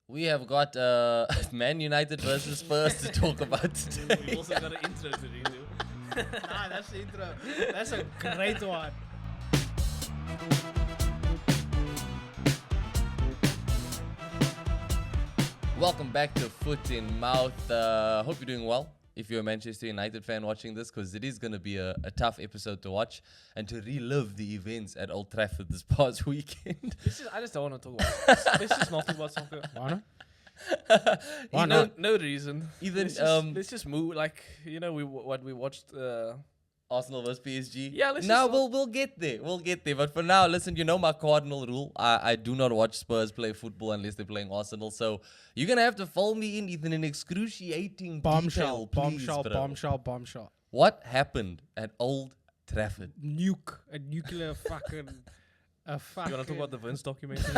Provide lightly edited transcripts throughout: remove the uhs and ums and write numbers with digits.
We have got Man United versus Spurs to talk about today. We also got an intro to redo. Nah, that's the intro. That's a great one. Welcome back to Foot in Mouth. Hope you're doing well. If you're a Manchester United fan watching this, because it is going to be a tough episode to watch and to relive the events at Old Trafford this past weekend. I just don't want to talk about this. Let's just not talk about soccer. Why not? Why not? No reason. Even Let's just move. Like, you know, we watched. Arsenal versus PSG. Yeah, let's now just we'll get there. We'll get there. But for now, listen, you know my cardinal rule. I do not watch Spurs play football unless they're playing Arsenal. So you're gonna have to follow me in an excruciating Bombshell, detail, please, bombshell. What happened at Old Trafford? A nuclear fucking. You want to talk about the Vince documentary?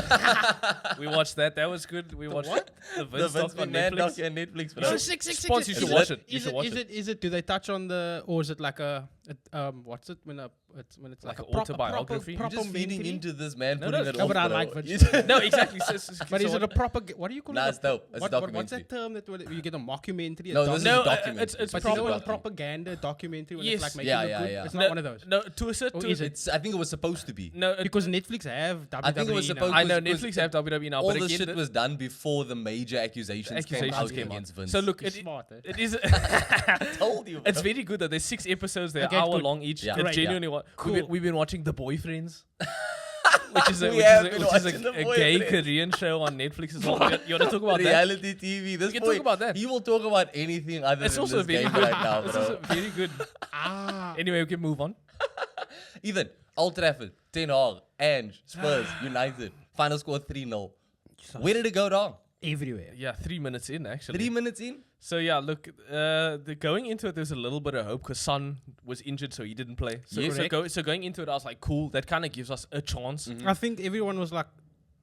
We watched that. That was good. We watched what? The The Vince Vince doc on McMahon Netflix. doc on Netflix. Bro. No, Spons, you should watch it. You should watch it. Is it? Do they touch on the, or is it like what's it when it's Like like an autobiography? You're just feeding into this man, No, putting no, it no, off, but I bro. like Vince. No, exactly. But is it a proper? What do you call Nah, it? it's dope. It's a What's documentary. that term that you get a mockumentary? No, a this is No, a documentary. it's but proper- you know a propaganda documentary when Yes. it's like making Yeah, look yeah, good? yeah. It's not one of those. No, to a certain. Or is it? I think it was supposed to be. No, Because Netflix have WWE I think it was now. supposed I know because Netflix have WWE now, All but this again, shit was done before the major accusations came out against Vince. So look, It's smart, eh? it is. told you, It's bro. very good that there's 6 episodes. They're Okay, hour good. long each. Yeah. It's Great, genuinely Cool. we've been watching The Boyfriends. Which is We have been a watching The gay Boyfriends. Korean show on Netflix as well. You want to talk about that? reality TV. This We can boy, talk about that. He will talk about anything other It's than also this very game good. right now, It's bro. also very good. Anyway, we can move on. Ethan, Old Trafford, Ten Hag, Ange, Spurs, United. Final score 3-0. Where did it go wrong? Everywhere. Yeah, 3 minutes in actually. 3 minutes in? So yeah, look, going into it, there's a little bit of hope because Son was injured, so he didn't play. So, Yes. so going into it, I was like, cool, that kind of gives us a chance. I think everyone was like,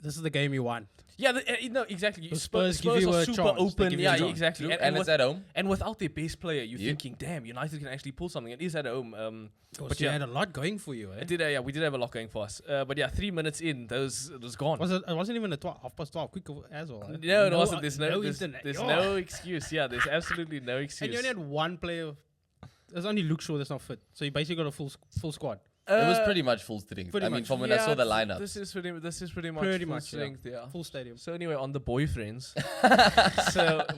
"This is the game you want." Yeah, no, exactly. The Spurs give you are a super chance. They open. give you a Yeah, chance. exactly. And it's at home. And without their best player, you're Yeah. thinking, damn, United can actually pull something. It is at home. But you had a lot going for you, eh? Yeah, we did have a lot going for us. But yeah, 3 minutes in, it was gone. It wasn't even a 12 quick as well. Eh? No, it wasn't. There's internet. there's Oh. no excuse. Yeah, there's absolutely no excuse. And you only had one player. There's only Luke Shaw that's not fit, so you basically got a full squad. It was pretty much full strength. pretty I mean, much. from when I saw the lineup. This is pretty much Pretty full much, strength, yeah. Full stadium. So anyway, on the boyfriends.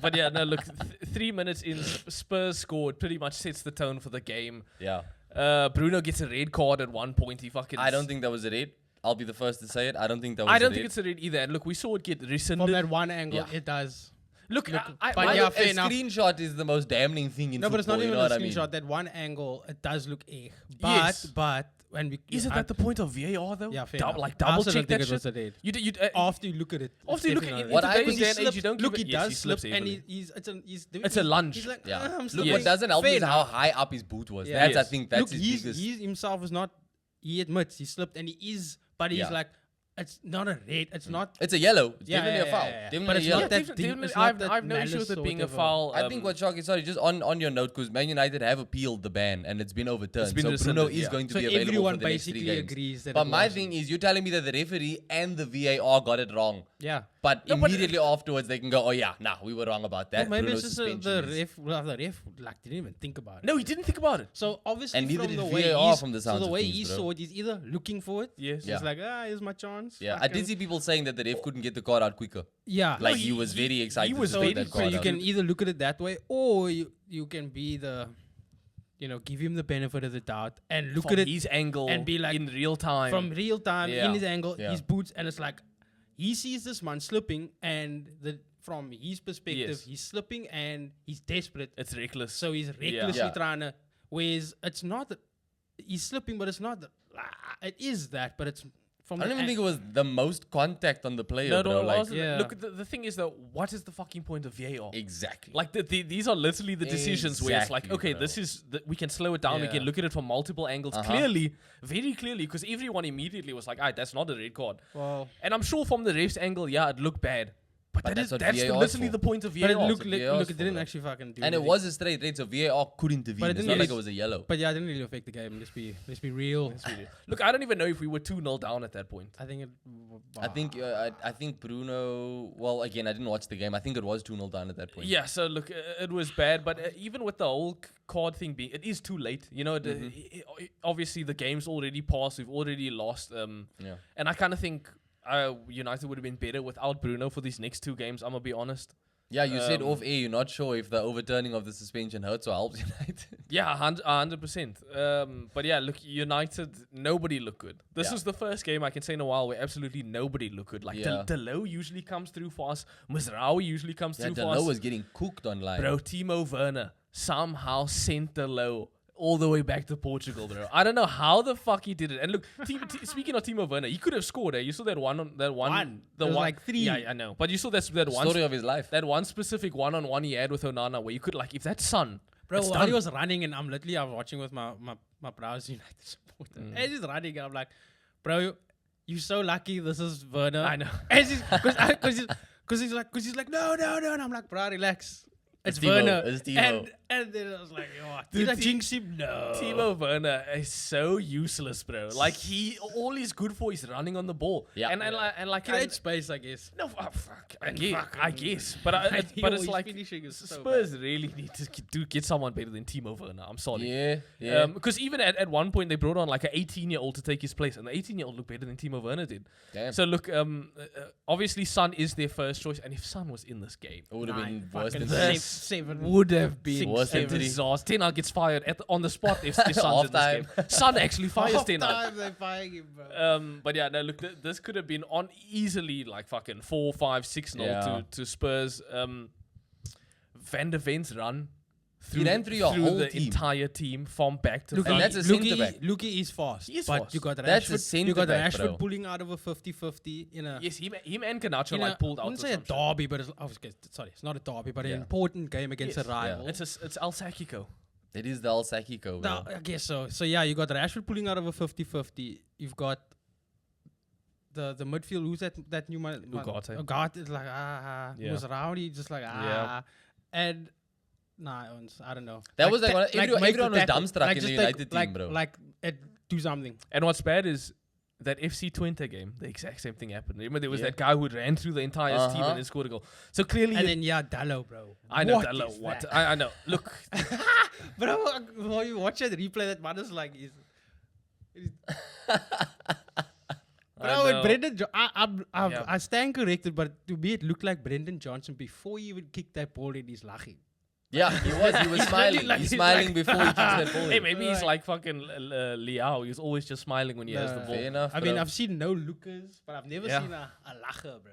But yeah, no, look, 3 minutes in, Spurs scored, pretty much sets the tone for the game. Yeah. Bruno gets a red card at one point. He fucking. I don't think that was a red. I'll be the first to say it. I don't think that was I don't a think red. it's a red either. And look, we saw it get From rescinded. that one angle, Yeah. it does. Look, but my- yeah, A fair enough. screenshot is the most damning thing in No, football. but it's not you even know a what I mean? screenshot. That one angle, it does look egg. Yes. But when we Isn't that the point of VAR though? yeah, fair Double, enough. like I double also check don't that think it was shit. a red. You After you look at it, After you it's look at definitely it, What not I a red. think today's he day and age, you don't Look, give he it. Yes, does he slip, slips and heavily. it's a lunge. He's like, Yeah. I'm Look, slipping. what doesn't help Fair is how enough. high up his boot was. Yeah. That's, I Yes. think, that's Look, his biggest. he himself is not. He admits he slipped, and he is, but he's Yeah. like, it's not a red. It's not. It's a yellow. It's Yeah, definitely yeah, a foul. yeah, yeah. Definitely But a it's yellow. not that Definitely, deep. It's not that I've no issue with malice it or being a whatever. foul. I think what Sharky, sorry, just on your note, because Man United have appealed the ban and it's been overturned. It's been so Bruno rescinded, is yeah. going to So be available everyone for the next 3 basically games. agrees that. But it my wasn't. thing is, you're telling me that the referee and the VAR got it wrong. Yeah. But No, but- immediately afterwards, they can go, oh yeah, nah, we were wrong about that. Well, maybe Bruno's it's just suspension the is- ref. Well, the ref like didn't even think about it. No, he didn't think about it. So obviously, And neither from did the way VAR he's, from the so sounds the of way things, he bro. saw it, he's either looking for it. Yes. Yeah. He's like, here's my chance. Yeah, I Fucking- did see people saying that the ref couldn't get the card out quicker. Yeah. Like he- he was he- very excited was to so, get very- that so card you out. can either look at it that way, or you can be the, give him the benefit of the doubt and look From at it his angle and be like- in real time. from real time Yeah. in his angle, Yeah. his boots, and it's like he sees this man slipping, and from his perspective, Yes. he's slipping and he's desperate, It's reckless. so he's recklessly Yeah. trying to. Whereas it's not that he's slipping, but it's not. It is that, but it's from. I don't the even think it was the most contact on the player, No, bro. Like, Yeah. Look, the thing is that what is the fucking point of VAR? exactly. Like these are literally the decisions where it's like, Exactly, okay, bro. this is we can slow it down. We Yeah. can look at it from multiple angles, clearly, very clearly, because everyone immediately was like, "Alright, that's not a red card." Well, And I'm sure from the ref's angle, yeah, it looked bad. But that's what literally VAR is the for. point of But VAR. look, VAR is it for didn't that. actually fucking do And it anything. was a straight red, so VAR could intervene. But it It's didn't not like really- it was a yellow. But yeah, it didn't really affect the game. Let's be real. Look, I don't even know if we were 2-0 down at that point. I think it. I think Bruno. Well, again, I didn't watch the game. I think it was 2-0 down at that point. Yeah, so look, it was bad, but even with the whole card thing being, it is too late. You know, obviously the game's already passed. We've already lost. Yeah. And I kind of think United would have been better without Bruno for these next 2 games. I'm gonna be honest. Yeah, you said off air you're not sure if the overturning of the suspension hurts or helps United. Yeah, 100%. But yeah, look, United, nobody looked good. This is the first game I can say in a while where absolutely nobody looked good. Like, Delo usually comes through for us. Mizraoui usually comes through for us. Delo was getting cooked online. Bro, Timo Werner somehow sent Delo all the way back to Portugal, bro. I don't know how the fuck he did it. And look, speaking of Timo Werner, he could have scored. You saw that one. There was like 3. Yeah, I know. But you saw that one Story of his life. That one specific one-on-one he had with Onana, where you could if that's Son, Bro, it's while done. he was running, and I was watching with my browser United supporter. As he's running, and I'm like, bro, you're so lucky. This is Werner. I know. Because he's like, no, and I'm like, bro, relax. It's Timo, Werner. it's Timo. And then I was like, oh, did I jinx him? No. Timo Werner is so useless, bro. Like all he's good for is running on the ball. Yeah. And like Create space, I guess. no, fuck. I guess. But it's like finishing is so Spurs really need to get someone better than Timo Werner. I'm sorry. Yeah. Because even at one point they brought on like an 18-year-old to take his place, and the 18-year-old looked better than Timo Werner did. Damn. So look, obviously Son is their first choice, and if Son was in this game, It would have been Fucking worse than this 7 would have been Worse than a three. disaster. Ten Hag gets fired on the spot if Son's in Half-time. this game. Son actually fires Ten Hag. Half-time, they're firing him, bro. But yeah, no, look, this could have been on easily like fucking 4, 5, 6-0 to Spurs. Van der Ven's run He ran through your whole the team. entire team from back to Look, front. and that's a centre back. Luki is fast. He is but fast. you got That's a Rashford. centre You got back, Rashford bro. pulling out of a 50-50 in a. Yes, him and Garnacho in a- like pulled I out. wouldn't or say a some shit. derby, but it's not a derby, but an Yeah. important game against Yes. a rival. Yeah. It's El Sakiko. It is the Al Sakiko, bro. No, I guess so. So yeah, you got Rashford pulling out of a 50-50. You've got the midfield. Who's that new man? Ugarte. Ugarte is like Yeah. was rowdy, just like Yeah. and I don't know. That was like one- make everyone the was tackle. dumbstruck in just the take- United team, bro. Do something. And what's bad is that FC Twente game, the exact same thing happened. Remember, there was Yeah. that guy who ran through the entire team and then scored a goal. So clearly, And then Dallo, bro. I know What Dallo. is What that? I know. Look, Bro, when you watch that replay, that man is like, bro, know. and Brendan, Yeah. I stand corrected, but to me it looked like Brendan Johnson before he even kicked that ball in. He's laughing. Yeah, he was smiling. like- He's he's smiling like- before he kicks that ball. hey, in. maybe he's like fucking Liao. He's always just smiling when he has the No. ball. Fair enough, I mean, bro. I've seen no lookers, but I've never Yeah. seen a lacher, bro.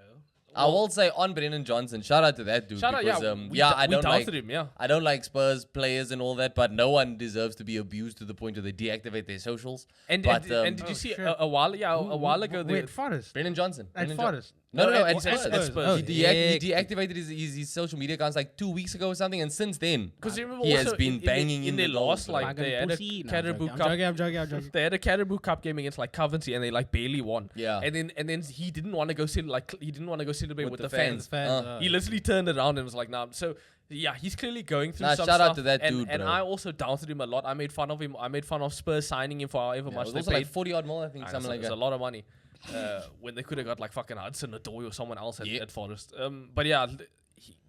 I will say on Brendan Johnson, shout out to that dude. Shout out, because, yeah. I don't like doubted him, yeah. I don't like Spurs players and all that, but no one deserves to be abused to the point where they deactivate their socials. And But, did you Oh, see shit. a while ago? Wait, Forest. Brendan Johnson. At Brendan Forest. No, No, at at Spurs. Spurs. Oh, He deactivated his social media accounts like 2 weeks ago or something, and since then, Because remember he also has been in banging in their the goals, loss, bro. like they had a Caribou Cup. I'm joking. They had a Caribou Cup game against like Coventry, and they like barely won. Yeah. And then he didn't want to go celebrate with the fans. Fans, He literally turned around and was like, "Nah." So yeah, he's clearly going through Nah, some shout out stuff. to that and, dude, And bro. I also doubted him a lot. I made fun of him. I made fun of Spurs signing him for however Yeah, it much was they also paid. like 40 odd mil, I think, I know, something like it's that. a lot of money. When they could have got like fucking Hudson Odoi or someone else Yeah. at Forest. But yeah,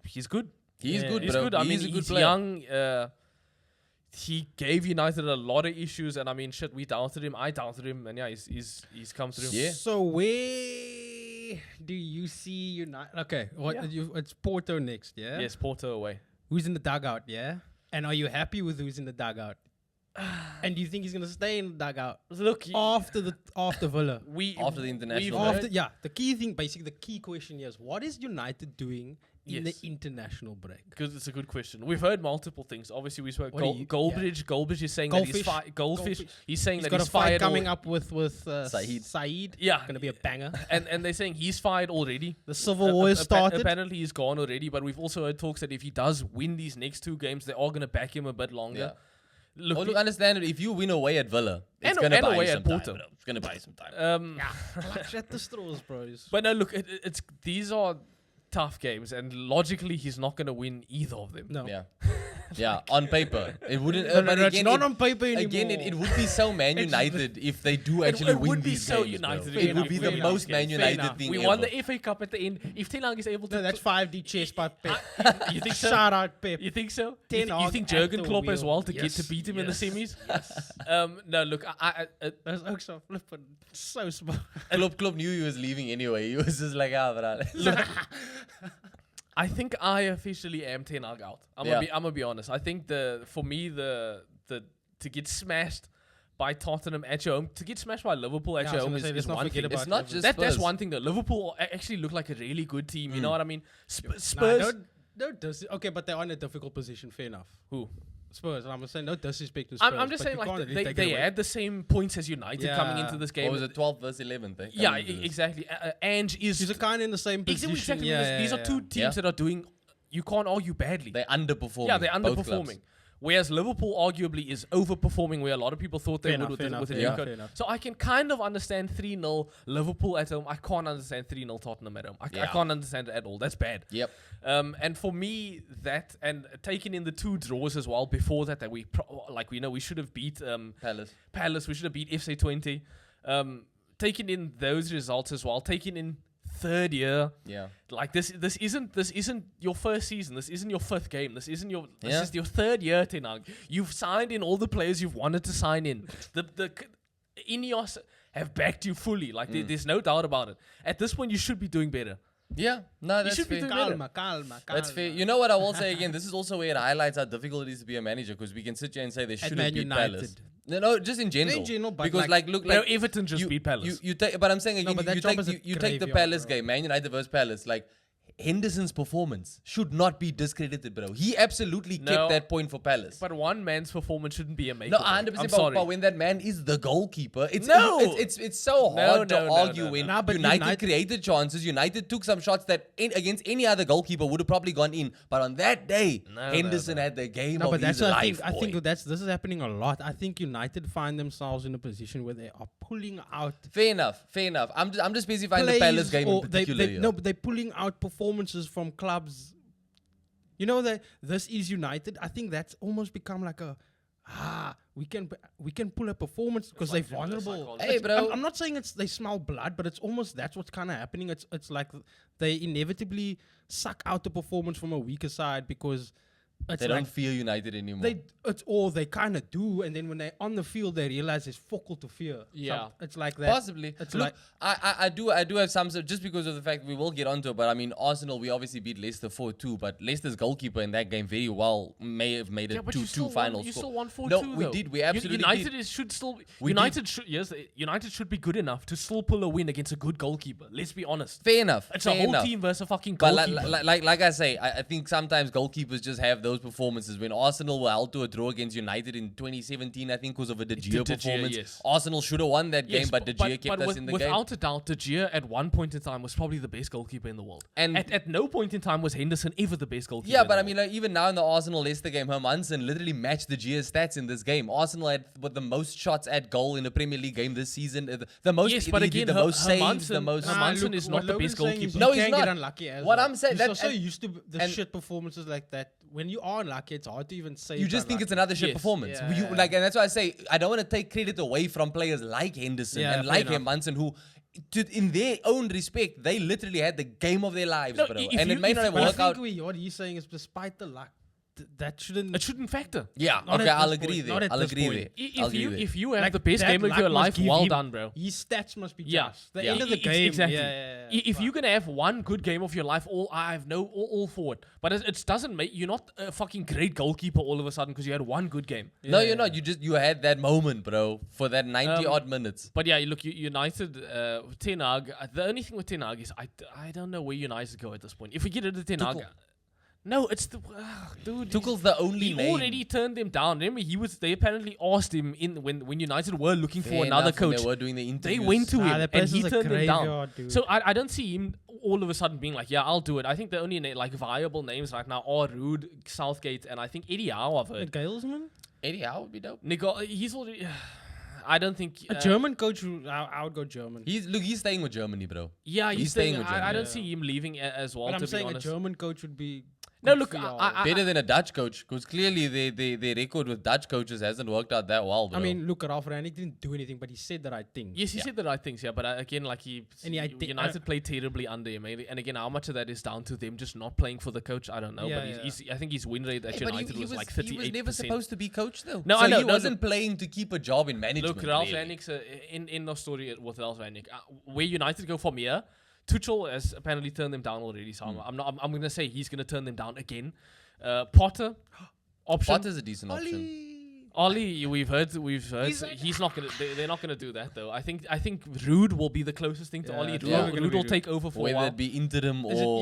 he's good. He's good, He's bro. good. I mean, he's a good he's player. young. He gave United a lot of issues, and I mean, shit, we doubted him. I doubted him, and yeah, he's come through. Yeah. So where do you see United? Okay, it's Porto next, yeah? Yes, Porto away. Who's in the dugout, yeah? And are you happy with who's in the dugout? And do you think he's gonna stay in the dugout Look, after Villa? After the international After the key thing, basically the key question here is what is United doing in Yes. the international break? because it's a good question. We've heard multiple things. Obviously, we spoke. What do you- Goldbridge is saying that he's Goldfish. Goldfish. He's saying He's that got he's a fight fired. coming up with Saeed. Saeed. Yeah. Gonna be a banger. and they're saying he's fired already. The civil war has started. Apparently, he's gone already. But we've also heard talks that if he does win these next 2 games, they are going to back him a bit longer. Yeah. Look, Look, understand it. If you win away at Villa, it's And- going to and buy away you at some time. Porto. Bro. It's going to buy you some time. Clutch at the straws, bros. But no, look, it's these are tough games, and logically he's not going to win either of them. No. Yeah. Yeah, on paper. It wouldn't. No, but it's again, not on paper anymore. Again, it would be so Man United if they do actually it win would be these so games. United. Bro. It would be the Fair most enough. Man Fair United enough. thing We ever. won the FA Cup at the end. If Ten Hag is able to, No, that's 5D chess by Pep. you think so? Shout out Pep. You think so? Ten You Hag think at Jurgen the Klopp as wheel. well to Yes. beat him in the semis? No, look, That's also flipping so smart. Klopp knew he was leaving anyway. He was just like, bro. look. I think I officially am Ten Hag out. I'm gonna be honest. I think for me the to get smashed by Tottenham at your home, to get smashed by Liverpool at Yeah, I your was home gonna say, let's is not one forget thing. about It's not Liverpool. just That's Spurs. one thing though. Liverpool actually look like a really good team. You know what I mean? Spurs. Okay, but they're on a difficult position. Fair enough. Who? Spurs. And I'm saying no disrespect to Spurs. I'm just but saying you can't like really take it they away. had the same points as United coming into this game. What was it, 12th versus 11th? Eh? Yeah, Coming into this. exactly. Ange is She's kind of in the same position. exactly. Yeah, These are two teams Yeah. that are doing. You can't argue badly. They're underperforming. Yeah, they're both clubs. underperforming. Whereas Liverpool arguably is overperforming where a lot of people thought they Fair would enough, with the fair new enough, code. fair enough. So I can kind of understand 3-0 Liverpool at home. I can't understand 3-0 Tottenham at home. I Yeah. can't understand it at all. That's bad. Yep. And for me, that and taking in the 2 draws as well before that we we should have beat Palace. We should have beat FC 20. Taking in those results as well. Taking in third year. Yeah. Like this isn't your first season. This isn't your 5th game. This is your 3rd year, Ten Hag. You've signed in all the players you've wanted to sign in. The Ineos have backed you fully. Like there's no doubt about it. At this point, you should be doing better. Yeah. No, that's should be fair. doing Calma. That's fair. You know what I will say again? This is also where it highlights how difficult it is to be a manager, because we can sit here and say they should have Man beat United. Palace. No, just in general. In general, but because look, No, Everton just beat Palace. You take, but I'm saying again, but that you job take is a you take the graveyard, Palace bro. game, Man United versus Palace, like. Henderson's performance should not be discredited, bro. He absolutely kept that point for Palace. But one man's performance shouldn't be a make. No, or break. 100%. I'm sorry. But when that man is the goalkeeper, it's so No, hard to no, argue no. when Nah, but United created chances. United took some shots that against any other goalkeeper would have probably gone in. But on that day, Henderson had the game No, of but that's his what life. I think this is happening a lot. I think United find themselves in a position where they are pulling out Fair enough. I'm just specifying the plays Palace game in or particular. here. they're pulling out performances from clubs. You know that this is United. I think that's almost become like we can pull a performance because they're vulnerable. Hey, bro. I'm not saying they smell blood, but it's almost that's what's kind of happening. It's like they inevitably suck out the performance from a weaker side because it's They like don't fear United anymore. they kind of do, and then when they're on the field, they realize there's fuck all to fear. Yeah. It's like that. Possibly. It's Look, like I do have some, just because of the fact we will get onto it, but I mean, Arsenal, we obviously beat Leicester 4-2, but Leicester's goalkeeper in that game very well may have made it 2-2 final You score. still won 4-2. No, though. we did. We absolutely United did. should still. We United should be good enough to still pull a win against a good goalkeeper. Let's be honest. Fair enough. It's fair a whole enough. team versus a fucking But goalkeeper. like I say, I think sometimes goalkeepers just have those performances. When Arsenal were held to a draw against United in 2017, I think, because of a De Gea performance. Yes. Arsenal should have won that game, Yes, but De Gea kept us in the game. without a doubt, De Gea at one point in time was probably the best goalkeeper in the world. And at no point in time was Henderson ever the best goalkeeper. yeah, in but the I mean, like, even now in the Arsenal-Leicester game, Hermansen literally matched the Gea stats in this game. Arsenal had the most shots at goal in a Premier League game this season. The most, Yes, but he did again, the most saves, the Hermansen- most. Hermansen is not what the Logan's best saying is goalkeeper. No, you he's can not. get unlucky as What well. I'm saying- He's that- so and- used to the and- shit performances like that. When you are unlucky, it's hard to even say. You just think it's another shit Yes. performance. Yeah, You, yeah. like, and that's why I say I don't want to take credit away from players like Henderson Yeah, and fair like enough. Hermansen, who, in their own respect, they literally had the game of their lives, No, bro. if And you- it may if- not have But I worked out. think what he's saying is, despite the luck, that shouldn't. It shouldn't factor. Yeah, Not okay, at I'll this agree point. there. Not at I'll this agree point. there. I'll agree there. If you have Like, the best that game of luck your must life, give well him- done, bro. His stats must be Yeah, just. The yeah. end of the Ex- game. exactly. Yeah. If you're gonna have one good game of your life, I have all for it. But it doesn't make you're not a fucking great goalkeeper all of a sudden because you had one good game. No, you're not. You had that moment, bro, for that 90 odd minutes. But yeah, look, United, Ten Hag. The only thing with Ten Hag is I don't know where United go at this point. If we get rid of Ten Hag, no, it's the dude. Tuchel's the only He name. already turned them down. Remember, they apparently asked him when United were looking Fair for another enough, when coach. They were doing the interviews. They went to him that and place he is a turned them down. graveyard, dude. So I don't see him all of a sudden being like, yeah, I'll do it. I think the only viable names right now are Ruud, Southgate, and I think Eddie Howe. I've heard. Galesman? Eddie Howe would be dope. He's already. I don't think A German coach, I would go German. He's staying with Germany, bro. Yeah, he's staying with I Germany. don't see him leaving as well. But I'm to saying be a honest. German coach would be. No, good look, for y'all. Better than a Dutch coach, because clearly their record with Dutch coaches hasn't worked out that well, bro. I mean, look, Ralph Rangnick didn't do anything, but he said the right thing. Yes, he said the right things, yeah. But again, like United I played terribly under him, and again, how much of that is down to them just not playing for the coach? I don't know. Yeah, but I think his win rate at Hey, but United was like 38%. He was never supposed to be coach, though. No, so I know. He wasn't playing to keep a job in management. Look, Ralph really. Rangnick's in the story with Ralph Rangnick, where United go from here, Tuchel has apparently turned them down already. So I'm gonna say he's gonna turn them down again. Potter, option. Potter's a decent option. Ollie, we've heard. He's not gonna. They're not gonna do that though. I think Ruud will be the closest thing to Yeah, Ollie. it's probably gonna Ruud be will Ruud. take over for a Whether while. it be interim Is or...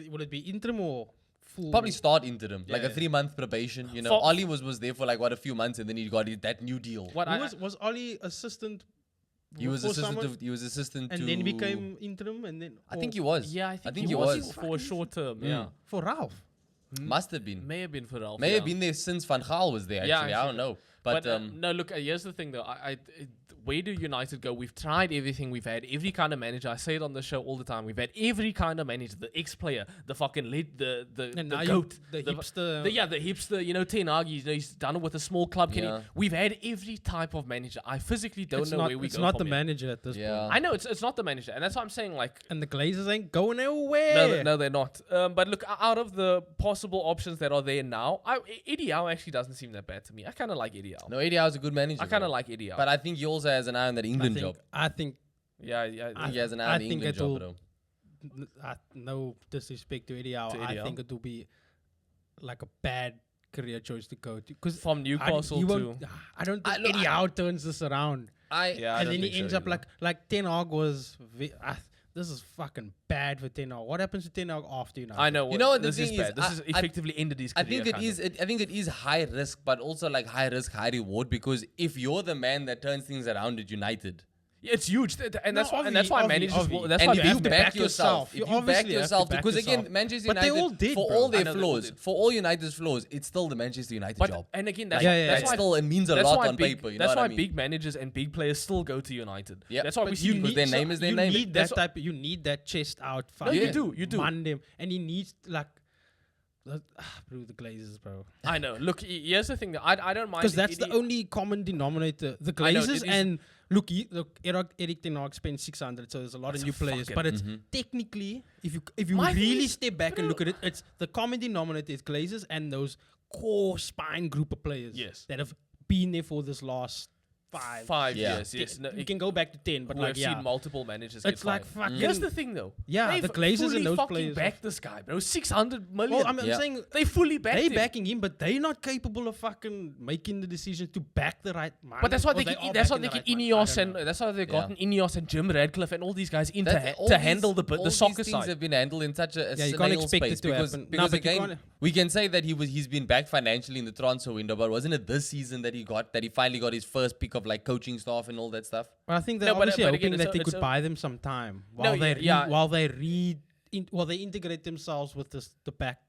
will it be interim or full? Probably start interim, like Yeah. a 3-month probation. You know, For- Ollie was there for like a few months, and then he got that new deal. What I, Was Ollie assistant? He was for assistant. someone? He was assistant And to. then he became interim, and then I think he was. yeah, I think he was. for a short term. Yeah, for Ralph. Must have been. may have been for Ralph. May yeah. have been there since Van Gaal was there. Yeah, Actually, I don't know. But no, look. Here's the thing, though. Where do United go? We've tried everything. We've had every kind of manager. I say it on the show all the time. We've had every kind of manager. The ex-player, the fucking lead, the goat, the hipster. the hipster. You know, Ten Hag. He's done it with a small club. Yeah. We've had every type of manager. I physically don't know where we It's go. not the from here. manager at this Yeah. point. I know it's not the manager, and that's why I'm saying like. And the Glazers ain't going nowhere. No, they're not. But look, out of the possible options that are there now, Eddie Howe actually doesn't seem that bad to me. I kind of like Eddie Howe. no, Eddie Howe's a good manager. I kind of bro. like Eddie Howe. But I think he also has an eye on that England job. I think yeah. I think he has an eye on the England job, bro. no disrespect to Eddie Howe. To Eddie I think Howe. it will be like a bad career choice to go to. Because From Newcastle to I don't think look, Eddie Howe turns this around. yeah, I And don't then he think so ends up either. like Ten Hag was. This is fucking bad for Ten Hag. What happens to Ten Hag after United? I know. You know what the this is thing bad. is, This is effectively ended his I career. think it is. I think it is high risk, but also like high risk, high reward. Because if you're the man that turns things around at United, It's huge, and that's why. And that's why obvi- managers. obvi. That's and why if you have to back back yourself, yourself. You if you back obviously have to yourself, back because again, yourself. Manchester But they United, all did, for bro. all I their know they all flaws, did. for all United's flaws, it's still the Manchester United job. And again, that's, Yeah, yeah, that's That's why still, it means a that's lot why on big, paper. You know that's what why I mean? big managers and big players still go to United. Yeah, That's why but we see you need- their name is their you name. Need That's that type. You need that chest out. No, you Yeah. do. You do. Man them, and he needs like. Bro, the Glazers, bro. I know. Look, here's the thing. That I don't mind Because that's Eddie- the only common denominator. The I know, it Glazers is- and look, Erik Ten Hag spent 600, so there's a lot That's of new a players. fucking- But it's technically, if you My thing really is- step back and look at it, it's the common denominator is Glazers and those core spine group of players Yes. that have been there for this last 5 Yeah. years. Yes. No, you can go back to 10, but we've like yeah, seen multiple managers. it's get like fired. fucking. Here's the thing, though. Yeah, They've the Glazers and fully those fucking players. backed this guy, bro. 600 million. Well, I'm Yeah. saying they fully backed they him. backing him, but they're not capable of fucking making the decision to back the right man. But that's why Or they are get. That's why backing they the get right man. I Ineos don't and know. that's why they've Yeah. gotten Ineos and Jim Radcliffe and all these guys in All to these- handle all the these soccer things side. have been handled in such a Yeah, you can't snail expect it space to because, happen. No, because but you again, can't- we can say that he's been back financially in the transfer window, but wasn't it this season that he finally got his first pick of like coaching staff and all that stuff? But I think they're No, but- obviously but hoping again, that it's they a- could it's a- buy them some time No, while they yeah. while they integrate themselves with the back.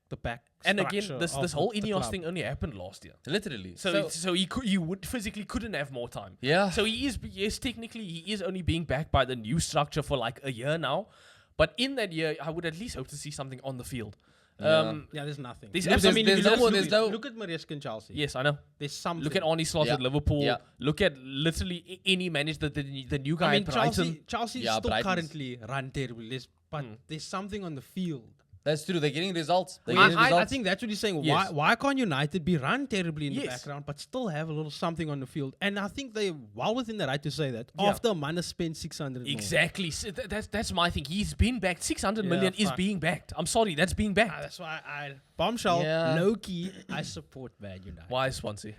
And again, structure this of whole the Ineos club. thing only happened last year. Literally. So you would physically couldn't have more time. Yeah. So technically he is only being backed by the new structure for like a year now, but in that year I would at least hope to see something on the field. Yeah. Yeah, there's nothing. There's Look, absolutely- there's no more- there's no- Look at Maresca and Chelsea. Yes, I know. There's something. Look at Arnie Slot Yeah. at Liverpool. Yeah. Look at literally any manager, the new guy I mean, at Brighton. Chelsea Yeah, still Brighton's- currently run terribly, but there's something on the field. That's true. They're getting results. They're getting I results. think that's what he's saying. Yes. Why can't United be run terribly in the Yes. background, but still have a little something on the field? And I think they well within the right to say that. Yeah. After Mana spent 600 more. Exactly. So that's my thing. He's been backed. 600 million is fuck. being backed. I'm sorry, that's being backed. That's why bombshell, Yeah. low key, I support Man United. Why, Swansea?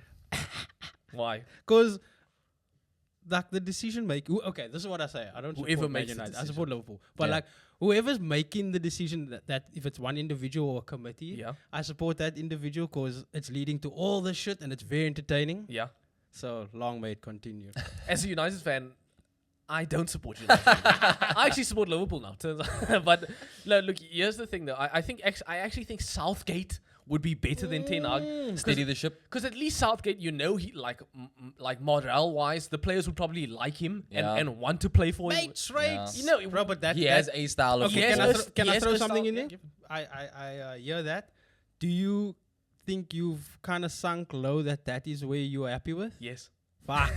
Why? Because like the decision making. Okay, this is what I say. I don't Whoever support Man makes the United. I decision. support Liverpool. But Yeah. like whoever's making the decision that if it's one individual or a committee, Yeah. I support that individual because it's leading to all this shit and it's very entertaining. Yeah. So long may it continue. As a United fan, I don't support United. I actually support Liverpool now. Turns out. But no, look, here's the thing though. I actually think Southgate would be better than Ten Hag. Steady the ship. Because at least Southgate, he like morale-wise, the players would probably like him and want to play for him. Mates, right? Yeah. Bro, but that He has a style of Okay, football. can I Yes, throw the something style- in there? I hear that. Do you think you've kind of sunk low that is where you're happy with? Yes. Fuck.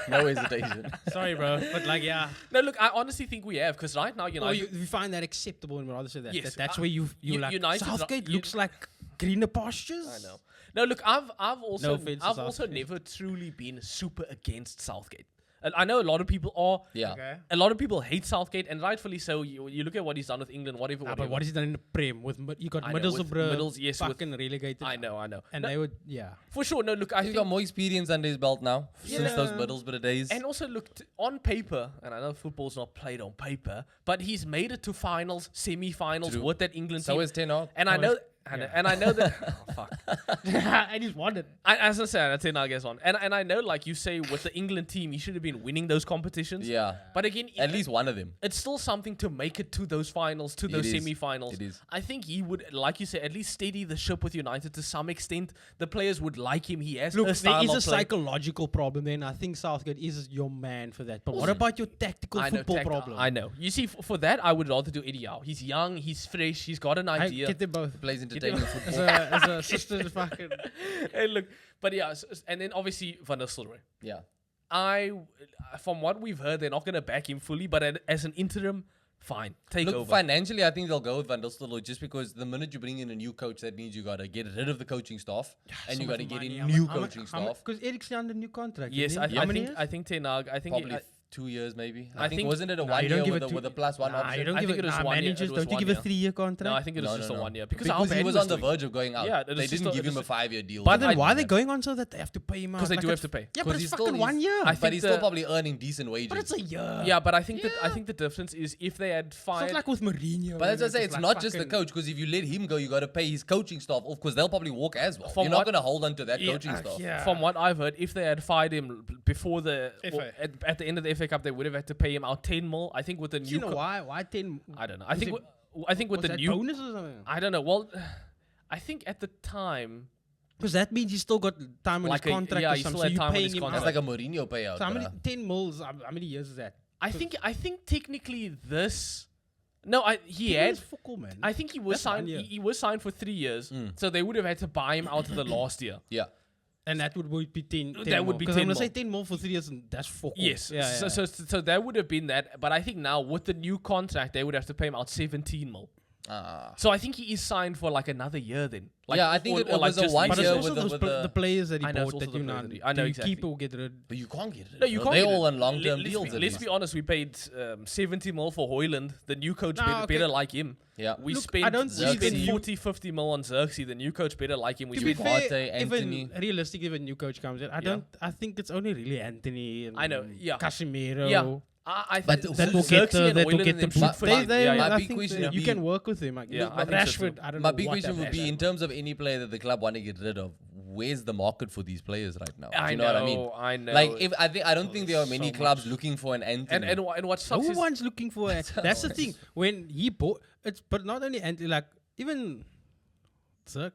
No hesitation. Sorry, bro. But like, yeah. No, look, I honestly think we have, because right now, Oh, you find that acceptable and rather say that. Yes, That's where you like. United- Southgate looks like greener pastures. I know. No, look, I've also offense to I've also Southgate. never truly been super against Southgate. And I know a lot of people are. Yeah. Okay. A lot of people hate Southgate, and rightfully so. You look at what he's done with England, whatever. But what has he done in the Prem? You got I know, with Middlesbrough, yes, with- fucking relegated. I know. And No, they would, yeah. for sure. No, look, I He's think, got more experience under his belt now since those Yeah. Middlesbrough days. and also look on paper, and I know football's not played on paper, but he's made it to finals, semi-finals True. with that England So team. is Ten Hag. And I So know, is- and I know that. Oh, fuck. I just wanted. As I said, I think I guess on. And I know, like you say, with the England team, he should have been winning those competitions. Yeah. But again, At least one of them. it's still something to make it to those finals, to those is. semi-finals. It is. I think he would, like you said, at least steady the ship with United to some extent. The players would like him. He has Look, a style there is of a play. psychological problem then. I think Southgate is your man for that. But what about your tactical I know, football problem? I know. You see, for that, I would rather do Eddie Howe. He's young, he's fresh, he's got an I idea. get them both. Plays entertaining football. As a sister fucking. Hey, look, but yeah, and then obviously Van Nistelrooy. Yeah. From what we've heard, they're not going to back him fully, but as an interim, fine, take Look, over. financially, I think they'll go with Van Nistelrooy just because the minute you bring in a new coach, that means you got to get rid of the coaching staff and you got to get in new coaching staff. Because Erik's under new contract. Yes, isn't I, he? I How many think years? I think Ten Hag. I think Probably 2 years, maybe. I I think think- wasn't it a Nah, 1 you don't year give with, it with two- a plus one Nah, option? you don't I give think it. it was Nah, 1 year. managers It was don't you 1 give a year. 3-year contract? No, I think it was just a 1 year because Because he was on the verge of going out. Yeah, it they was just didn't a- give it him a was 5-year deal. But then Something why are like they that. going on so that they have to pay him out? because they Like do have it's- to pay. Yeah, 'Cause but it's he's still- fucking 1 year. I But think he's still the- probably earning decent wages. But it's a year. Yeah, but I think the difference is if they had It's fired. not like with Mourinho. But as I man, say, it's like not just the fucking- coach, because if you let him go, you got to pay his coaching staff off, because they'll probably walk as well. From You're not what- going to hold on to that Yeah, coaching staff. yeah. From what I've heard, if they had fired him before the FA. at the end of the FA Cup, they would have had to pay him out 10 mil. I think with the Do new. you know why? Why 10? I don't know. Was it- I think with Was the that new. bonus or something? I don't know. Well, I think at the time. Because that means he still got time on Like his a- contract yeah, or he something. still So had you time on paying his him contract. That's out. like a Mourinho payout. So how many bruh. 10 mils? How many years is that? I think technically this. No, he 10 had. is fuckle, man. I think he was That's 1 signed. year. He was signed for 3 years, so they would have had to buy him out of the last year. Yeah. And that would be 10. That would be 10 10 I'm going to mil. say 10 mil for 3 years, and that's fuckle. Yes. Yeah, yeah. So that would have been that. But I think now with the new contract, they would have to pay him out 17 mil. So I think he is signed for like another year then. Like, Yeah, I think it was a just 1 But year it's with also those the players that he I know, it's bought also that the you players know. that he- I know do you exactly. keep or get rid? But you can't get it. No, you can't. They're get all it. on long-term Let's deals. be- at Let's least. be honest. We paid 70 mil for Hoyland. The new coach Nah, okay. better like him. Yeah. We Look, spent, I don't we see spent the new- 40, 50 mil on Xerxes. The new coach better like him. We To be spent fair, Partey, Anthony. even realistically, if a new coach comes in, I think it's only really Anthony and I know, yeah. Casemiro. Yeah. I But think That will Xerxes get and that will Hoyland get and the them shoot boost. for you. Yeah, My I big think question that would you be- can work with him. Yeah, I But think so too. Rashford, I don't My know big what question that would be, Rashford- in terms of any player that the club want to get rid of, where's the market for these players right now? Do I you know what I mean? I know. Like, if I don't think there are many So clubs looking for an Anthony. and what sucks No is one's looking for it. That's the thing. When he bought it's, but not only Anthony, like even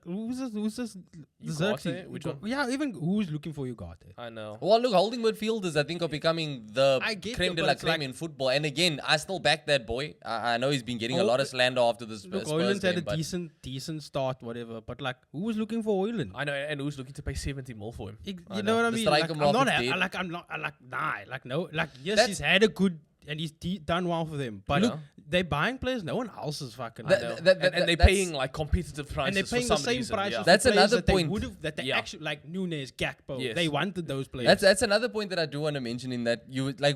who's this? Ugarte? Which one? Yeah, even who's looking for Ugarte? I know. Well, look, holding midfielders, I think, are becoming the I get creme it, de but la it's creme like- in football. And again, I still back that boy. I know he's been getting a lot of slander after the Look, Spurs Hoyland's had a game, but decent start, whatever. But like, who was looking for Hoyland? I know. And who's looking to pay 70 mil for him? You I know what I The mean? striker Like, I'm not. market's dead. Yes, That's- he's had a good and he's done well for them. But Look, they're buying players. No one else is fucking. That- I know. that- and they're that's- paying like competitive prices and they're paying for the some same reason. price Yeah. as That's the players another that they point. would've- that they Yeah. actually like Nunes, Gakpo. Yes. They wanted those players. That's another point that I do want to mention, in that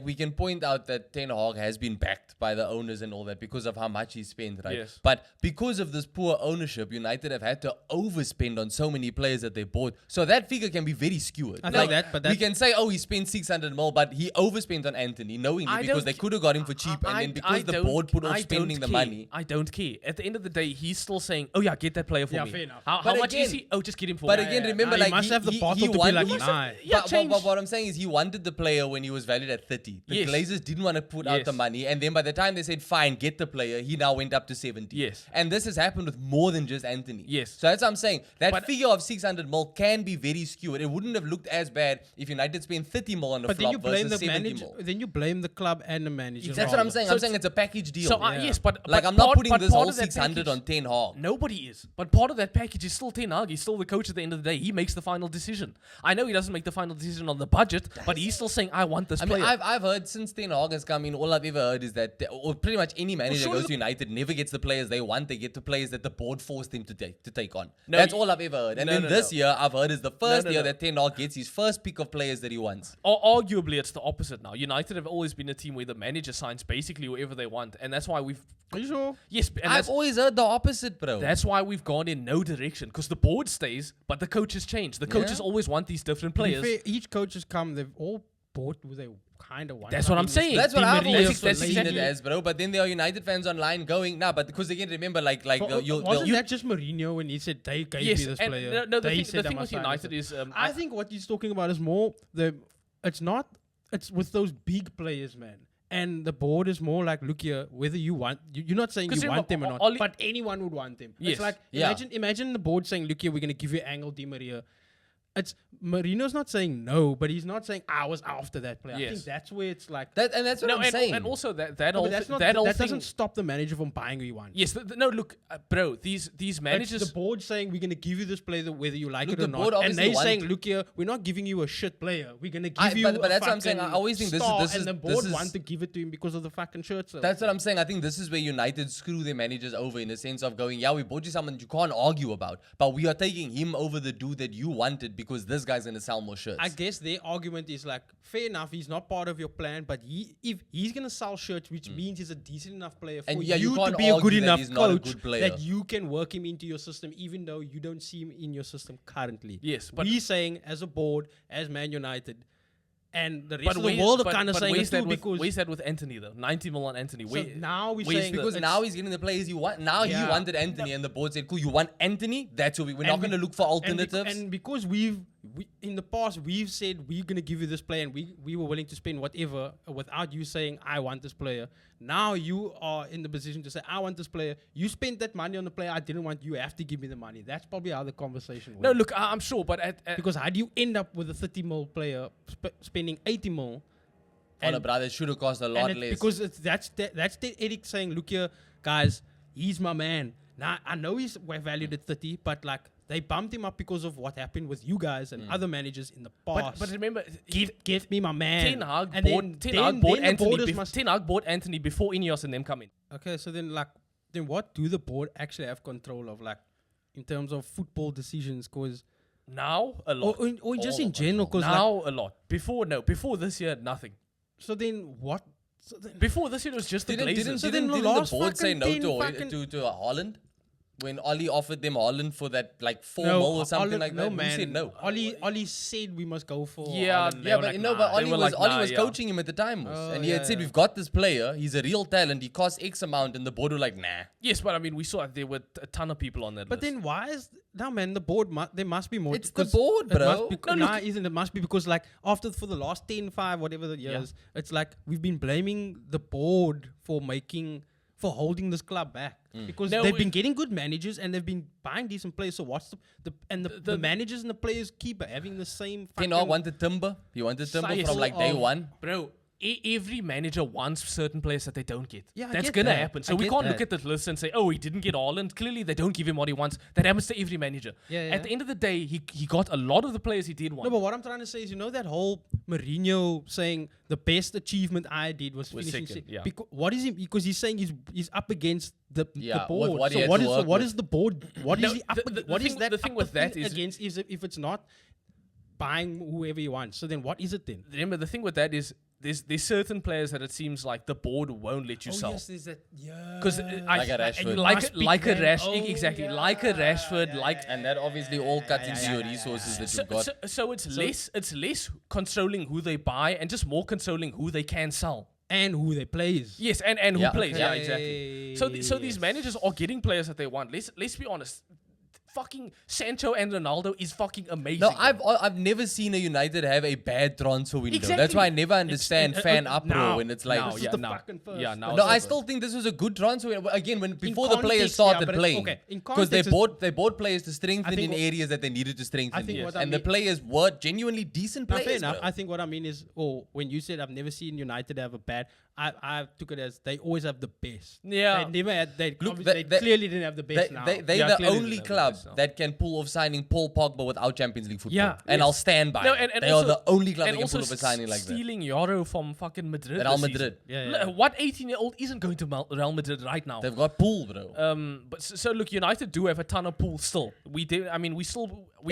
we can point out that Ten Hag has been backed by the owners and all that because of how much he spent, right? Yes. But because of this poor ownership, United have had to overspend on so many players that they bought. So that figure can be very skewed. I think that, but we that's can say, oh, he spent 600 mil, but he overspent on Anthony knowingly I because don't they could have got him for cheap, and I- then I because the don't- board put board off spending the money. I don't care. At the end of the day, he's still saying, "Oh yeah, get that player for me." fair enough. How much is he? Oh, just get him for But me. again, remember, Nah, like he must have the bottle to be wanted- like, nah. But what I'm saying is he wanted the player when he was valued at 30. The Yes. Glazers didn't want to put out the Yes. money, and then by the time they said, fine, get the player, he now went up to 70. Yes. And this has happened with more than just Anthony. Yes. So that's what I'm saying. That But- figure of 600 mil can be very skewed. It wouldn't have looked as bad if United spent 30 mil on the But then flop you blame versus the 70 manager. mil. Then you blame the club and the manager. That's what I'm saying. So I'm saying it's a package deal. So Yeah. yes, but like, but I'm not part- putting but this part whole of that 600 on package- 10 Hag. Nobody is. But part of that package is still Ten Hag. He's still the coach at the end of the day. He makes the final decision. I know he doesn't make the final decision on the budget, but he's still saying, I want this I mean, player. I've heard since Ten Hag has come in, all I've ever heard is that, or pretty much any manager surely goes to United never gets the players they want. They get the players that the board forced them to take on. No, That's y- all I've ever heard. And no, then no, this no. year, I've heard is the first no, year no. that Ten Hag gets his first pick of players that he wants. Arguably, it's the opposite now. United have always been a team where the manager signs basically whoever they want, and that's why we've. Are you sure? Yes, and I've always heard the opposite, bro. that's why we've gone in no direction because the board stays, but the coaches change. The coaches always want these different To be players. fair, each coach has come. They've all bought who they kind of want. That's what I'm saying. That's what Di I've Maria, always that's seen exactly- it as, bro. But then there are United fans online going, nah, but because again, remember, like Wasn't that just Mourinho when he said they gave Yes, me this and player? no, the They thing, said the I thing must with sign United this. is, I think what he's talking about is more it's with those big players, man. And the board is more like, look here, whether you want, you're not saying 'Cause you remember, want them or not, Oli- but anyone would want them. Yes. It's like, Yeah. imagine the board saying, look here, we're going to give you Angel Di Maria. It's Marino's not saying no, but he's not saying I was after that player. I Yes. think that's where it's like. that, and that's what no, I'm saying. and also that No, whole but that's thi- not, that whole that thing. doesn't stop the manager from buying who he wants. Yes, no, look, bro, these It's managers. the board saying we're going to give you this player whether you like Look, it or the not. board And obviously they're want- saying, look here, we're not giving you a shit player. We're going to give you but a that's what I'm saying. I fucking always think this is- star, this is- and the this board is- want to give it to him because of the fucking shirt sale. That's what I'm saying. I think this is where United screw their managers over in the sense of going, yeah, we bought you someone that you can't argue about, but we are taking him over the dude that you wanted because this guy's going to sell more shirts. I guess their argument is like, fair enough, he's not part of your plan, but if he's going to sell shirts, which means he's a decent enough player for And yeah, you you to can't be a good argue that enough he's not a coach good player. that you can work him into your system, even though you don't see him in your system currently. Yes, but- we're saying as a board, as Man United, and the rest but of the where- world are but- kind of but saying where's it too that with, because where's that with Anthony though? 90 mil on Anthony. so now we're where's saying because it's- now he's getting the players he want. Now he Yeah. wanted Anthony, and the board said, "Cool, you want Anthony? That's what we're not going to look for alternatives." And because we in the past we've said we're going to give you this player, and we were willing to spend whatever without you saying I want this player. Now you are in the position to say I want this player. You spent that money on the player I didn't want. You have to give me the money. That's probably how the conversation went. No, look, I'm sure, but because how do you end up with a 30 mil player spending 80 mil? Oh, no, brother, it should have cost a lot less. Because that's Erik saying, look here, guys, he's my man. Now I know he's valued at 30, but like they bumped him up because of what happened with you guys and other managers in the past. but remember, give me my man. Ten Hag And bought then Anthony. the borders must- Ten Hag bought Anthony before Ineos and them come in. Okay, so then what do the board actually have control of, like in terms of football decisions? Because Now a lot. or just All in of general, because Now a lot. Before this year nothing. so then what? So then, Before this year it was just the didn't, Glazers. didn't, So didn't, then the didn't last the board say fucking no 10 to fucking- to Haaland when Ollie offered them Haaland for that like 4 mil or something like that? No, man. Who said no? Ollie said we must go for. Yeah, Haaland. Yeah, They were but no, but They Ollie were was like, Ollie nah, was yeah. coaching him at the time, Oh, and he had yeah, said yeah. we've got this player. He's a real talent. He costs X amount, and the board were like, nah. Yes, but I mean, we saw there were a ton of people on that But list. then why is now, man? The board there must be more. It's the because board, it bro. must be, No, nah, look- isn't it? Must be because like for the last 10, 5, whatever the years, it's like we've been blaming the board for holding this club back because No, they've it- been getting good managers and they've been buying decent players. So what's the managers and the players keep having the same. Ten Hag wanted Timber. He wanted Timber cycle from like day of- one. Bro, every manager wants certain players that they don't get. Yeah, I That's get gonna that. happen. I So we get can't that. look at the list and say, "Oh, he didn't get Haaland." Clearly, they don't give him what he wants. That happens to every manager. Yeah, At the end of the day, he got a lot of the players he did want. No, but what I'm trying to say is, that whole Mourinho saying the best achievement I did was finishing second, yeah. what is he? Because he's saying he's up against the Yeah, board. what he So had what to is work what with. is the board? What is No, he up? the What is thing- that? the thing upper with that thing is- against if it's not buying whoever he wants. So then what is it then? Remember, the thing with that is there's certain players that it seems like the board won't let you sell. there's that. Yeah. Because Like a Rashford. like a Rash, Oh, exactly, yeah, like a Rashford, like. And that obviously all cuts into your resources that you've got. So it's less controlling who they buy and just more controlling who they can sell. and who their players. Yes, and who Yeah, plays. okay. Yeah, exactly. So these managers are getting players that they want. Let's be honest. Fucking Sancho and Ronaldo is fucking amazing. No, I've never seen a United have a bad transfer window. Exactly. That's why I never understand fan uproar now- when it's like. now, yeah, now. Fucking first. Yeah, now. No, I still think this was a good transfer. Again, before the players context, yeah, started but it's- playing, okay, in because they context bought players to strengthen think in what- areas that they needed to strengthen. I think in. what I And the mean- players were genuinely decent Now, fair players. enough. bro. I think what I mean is, when you said I've never seen United have a bad, I took it as they always have the best. Yeah. They never had. They Look, obviously they- clearly didn't have the best now. They're Yeah, the clearly only they have the club best now. that can pull off signing Paul Pogba without Champions League football. Yeah, and yes. I'll stand by No, it. and They also- are the only club that and can also pull off a signing like that. stealing Euro from fucking Madrid. Real this Madrid. season. Yeah. What 18-year-old isn't going to Real Madrid right now? They've got Pool, bro. But so look, United do have a ton of pools still. We do. I mean, we It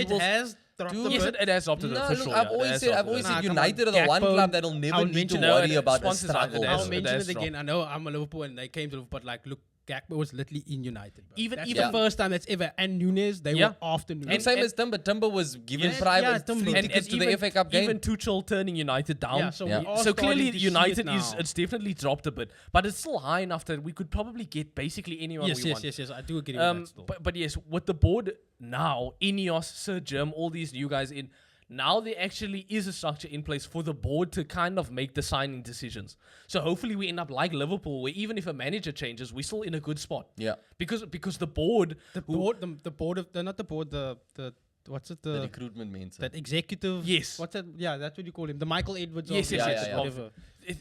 will. has dropped Dude, a Yes, bit. it has dropped a No, bit for look, sure. I've yeah, always it has said dropped a bit. Nah, come United on, are the one Gakpo, club that'll never I'll need to mention worry it. about a Sponsors are- struggle. it I'll has- mention has it again. dropped. I know I'm a Liverpool and they came to Liverpool, but like, look, Gakpo was literally in United. Bro. Even- That's even- the first time that's ever. And Nunes, they Yeah. were after Nunes. And same as Timber. Timber was given Yes, private yeah, Timber. free And- tickets to even, the FA Cup game. Even Tuchel turning United down. Yeah, so Yeah. we are So clearly, starting to see United it is now. it's definitely dropped a bit, but it's still high enough that we could probably get basically anyone we want. Yes. I do agree with that still. But yes, with the board now, Ineos, Sir Jim, all these new guys in, now there actually is a structure in place for the board to kind of make the signing decisions. So hopefully we end up like Liverpool, where even if a manager changes, we're still in a good spot. Yeah. Because the board, The board of not the board, the what's it, The recruitment means. that executive. Yes. What's that? Yeah, that's what you call him. The Michael Edwards. Yes, of yes, yes, yeah. whatever.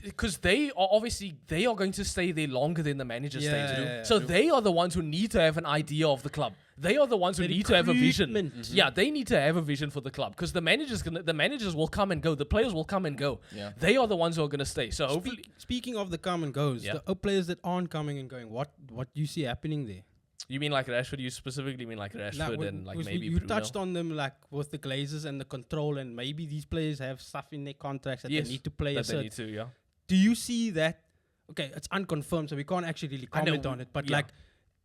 because they are obviously they are going to stay there longer than the manager Yeah, stays. yeah, So true. they are the ones who need to have an idea of the club. They are the ones who The need to have a vision. recruitment. Yeah, they need to have a vision for the club because the managers will come and go. The players will come and go. Yeah. They are the ones who are going to stay. So hopefully, Speaking of the come and goes, Yeah. the players that aren't coming and going, what do you see happening there? you mean like Rashford? You specifically mean like Rashford Like, and like because maybe you Bruno? touched on them like with the Glazers and the control, and maybe these players have stuff in their contracts that Yes, they need to play. that they need to. Yeah. Do you see that? Okay, it's unconfirmed, so we can't actually really I know, comment on it. But yeah. like,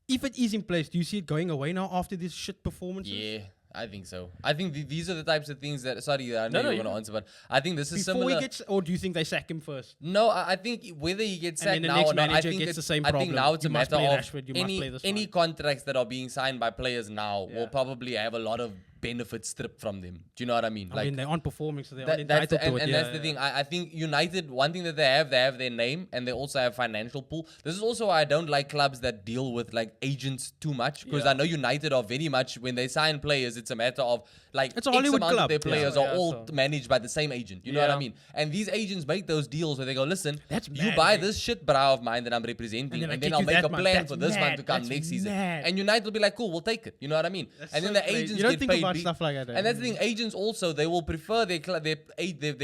if it is in place, do you see it going away now after these shit performances? Yeah, I think so. I think these are the types of things that. Sorry, I know No, you you want to know. answer, but I think this is Before similar. he gets, or do you think they sack him first? No, I think whether he gets And then sacked the now next or not, I manager think gets it's, the same I think problem. now it's You a must matter play of Rashford, you must play this any one. contracts that are being signed by players now Yeah. will probably have a lot of benefits stripped from them. Do you know what I mean? I mean, they aren't performing, so they're That- entitled that's the, to it. and yeah, that's the yeah. thing. I think United, one thing that they have their name, and they also have financial pool. This is also why I don't like clubs that deal with like agents too much, because Yeah. I know United are very much, when they sign players, it's a matter of like It's a X Hollywood amount of club. their players Yeah. are Yeah, all so- managed by the same agent. You know what I Yeah. mean? And these agents make those deals where they go, listen, That's you mad, buy mate. this shit brow of mine that I'm representing, And then I and then kick I'll you make that a month. plan That's for this one mad. to come That's next season. mad. And United will be like, cool, we'll take it. You know what I mean? That's And then so the crazy. agents You don't get think paid about big. stuff like that, And that's the eh? thing. Agents also, they will prefer their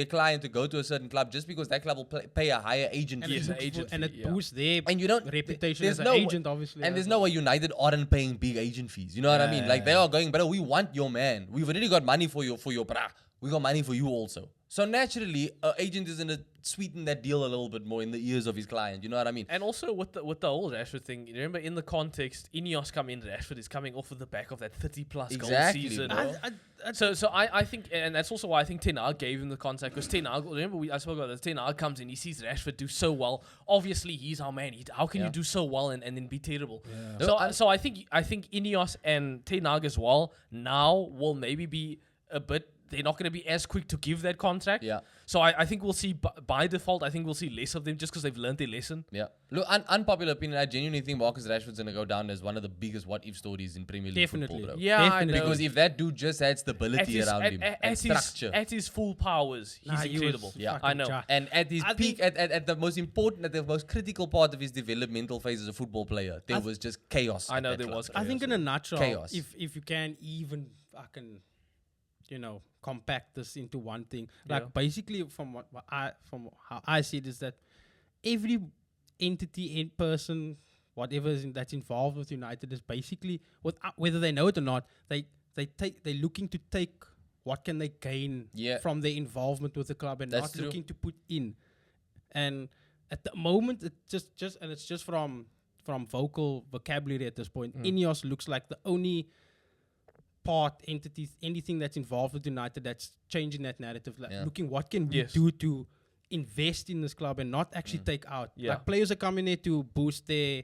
client to go to a certain club just because that club will pay a higher agent And fee. Yes, it an boosts- agent and fee, it yeah. boosts their And you don't reputation there's as an no agent, obviously. And as there's well. no way United aren't paying big agent fees. You know what I mean? Like they are going, but we want your man. We've already got money for your brah. We got money for you also. So naturally, an agent is gonna sweeten that deal a little bit more in the ears of his client. You know what I mean? And also with the whole Rashford thing, you remember in the context, Ineos come in, Rashford is coming off of the back of that 30+ Exactly, goal season. bro. So I think, and that's also why I think Ten Hag gave him the contract, because Ten Hag, remember I spoke about this, Ten Hag comes in, he sees Rashford do so well. Obviously, he's our man. How can Yeah. you do so well and then be terrible? Yeah. So I think Ineos and Ten Hag as well now will maybe be a bit. They're not going to be as quick to give that contract. Yeah. So I think we'll see by default. I think we'll see less of them just because they've learned their lesson. Yeah. Look, unpopular opinion. I genuinely think Marcus Rashford's gonna go down as one of the biggest what-if stories in Premier League Definitely. football, bro. Yeah, I Definitely. know. Because if that dude just had stability around him and structure. At his full powers, he's Nah, he was incredible. Yeah. fucking I know. jacked. And at his I peak, think- at the most important, at the most critical part of his developmental phase as a football player, there was just chaos. I at know that there club. was I think in a nutshell, Chaos. if you can even fucking, compact this into one thing, like Yeah. basically from how I see it is that every entity, in person, whatever that's involved with United is basically whether they know it or not, they're looking to take what can they gain Yeah. from their involvement with the club and That's not true. looking to put in. And at the moment, it's just from vocal vocabulary at this point. Ineos looks like the only entity, anything that's involved with United that's changing that narrative. Like Yeah. looking what can we Yes. do to invest in this club and not actually take out. Yeah. Like players are coming there to boost their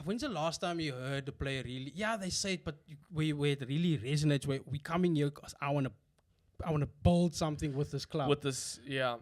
when's the last time you heard the player really? Yeah, they say it, but where it really resonates. Where we coming here because I want to build something with this club. With this,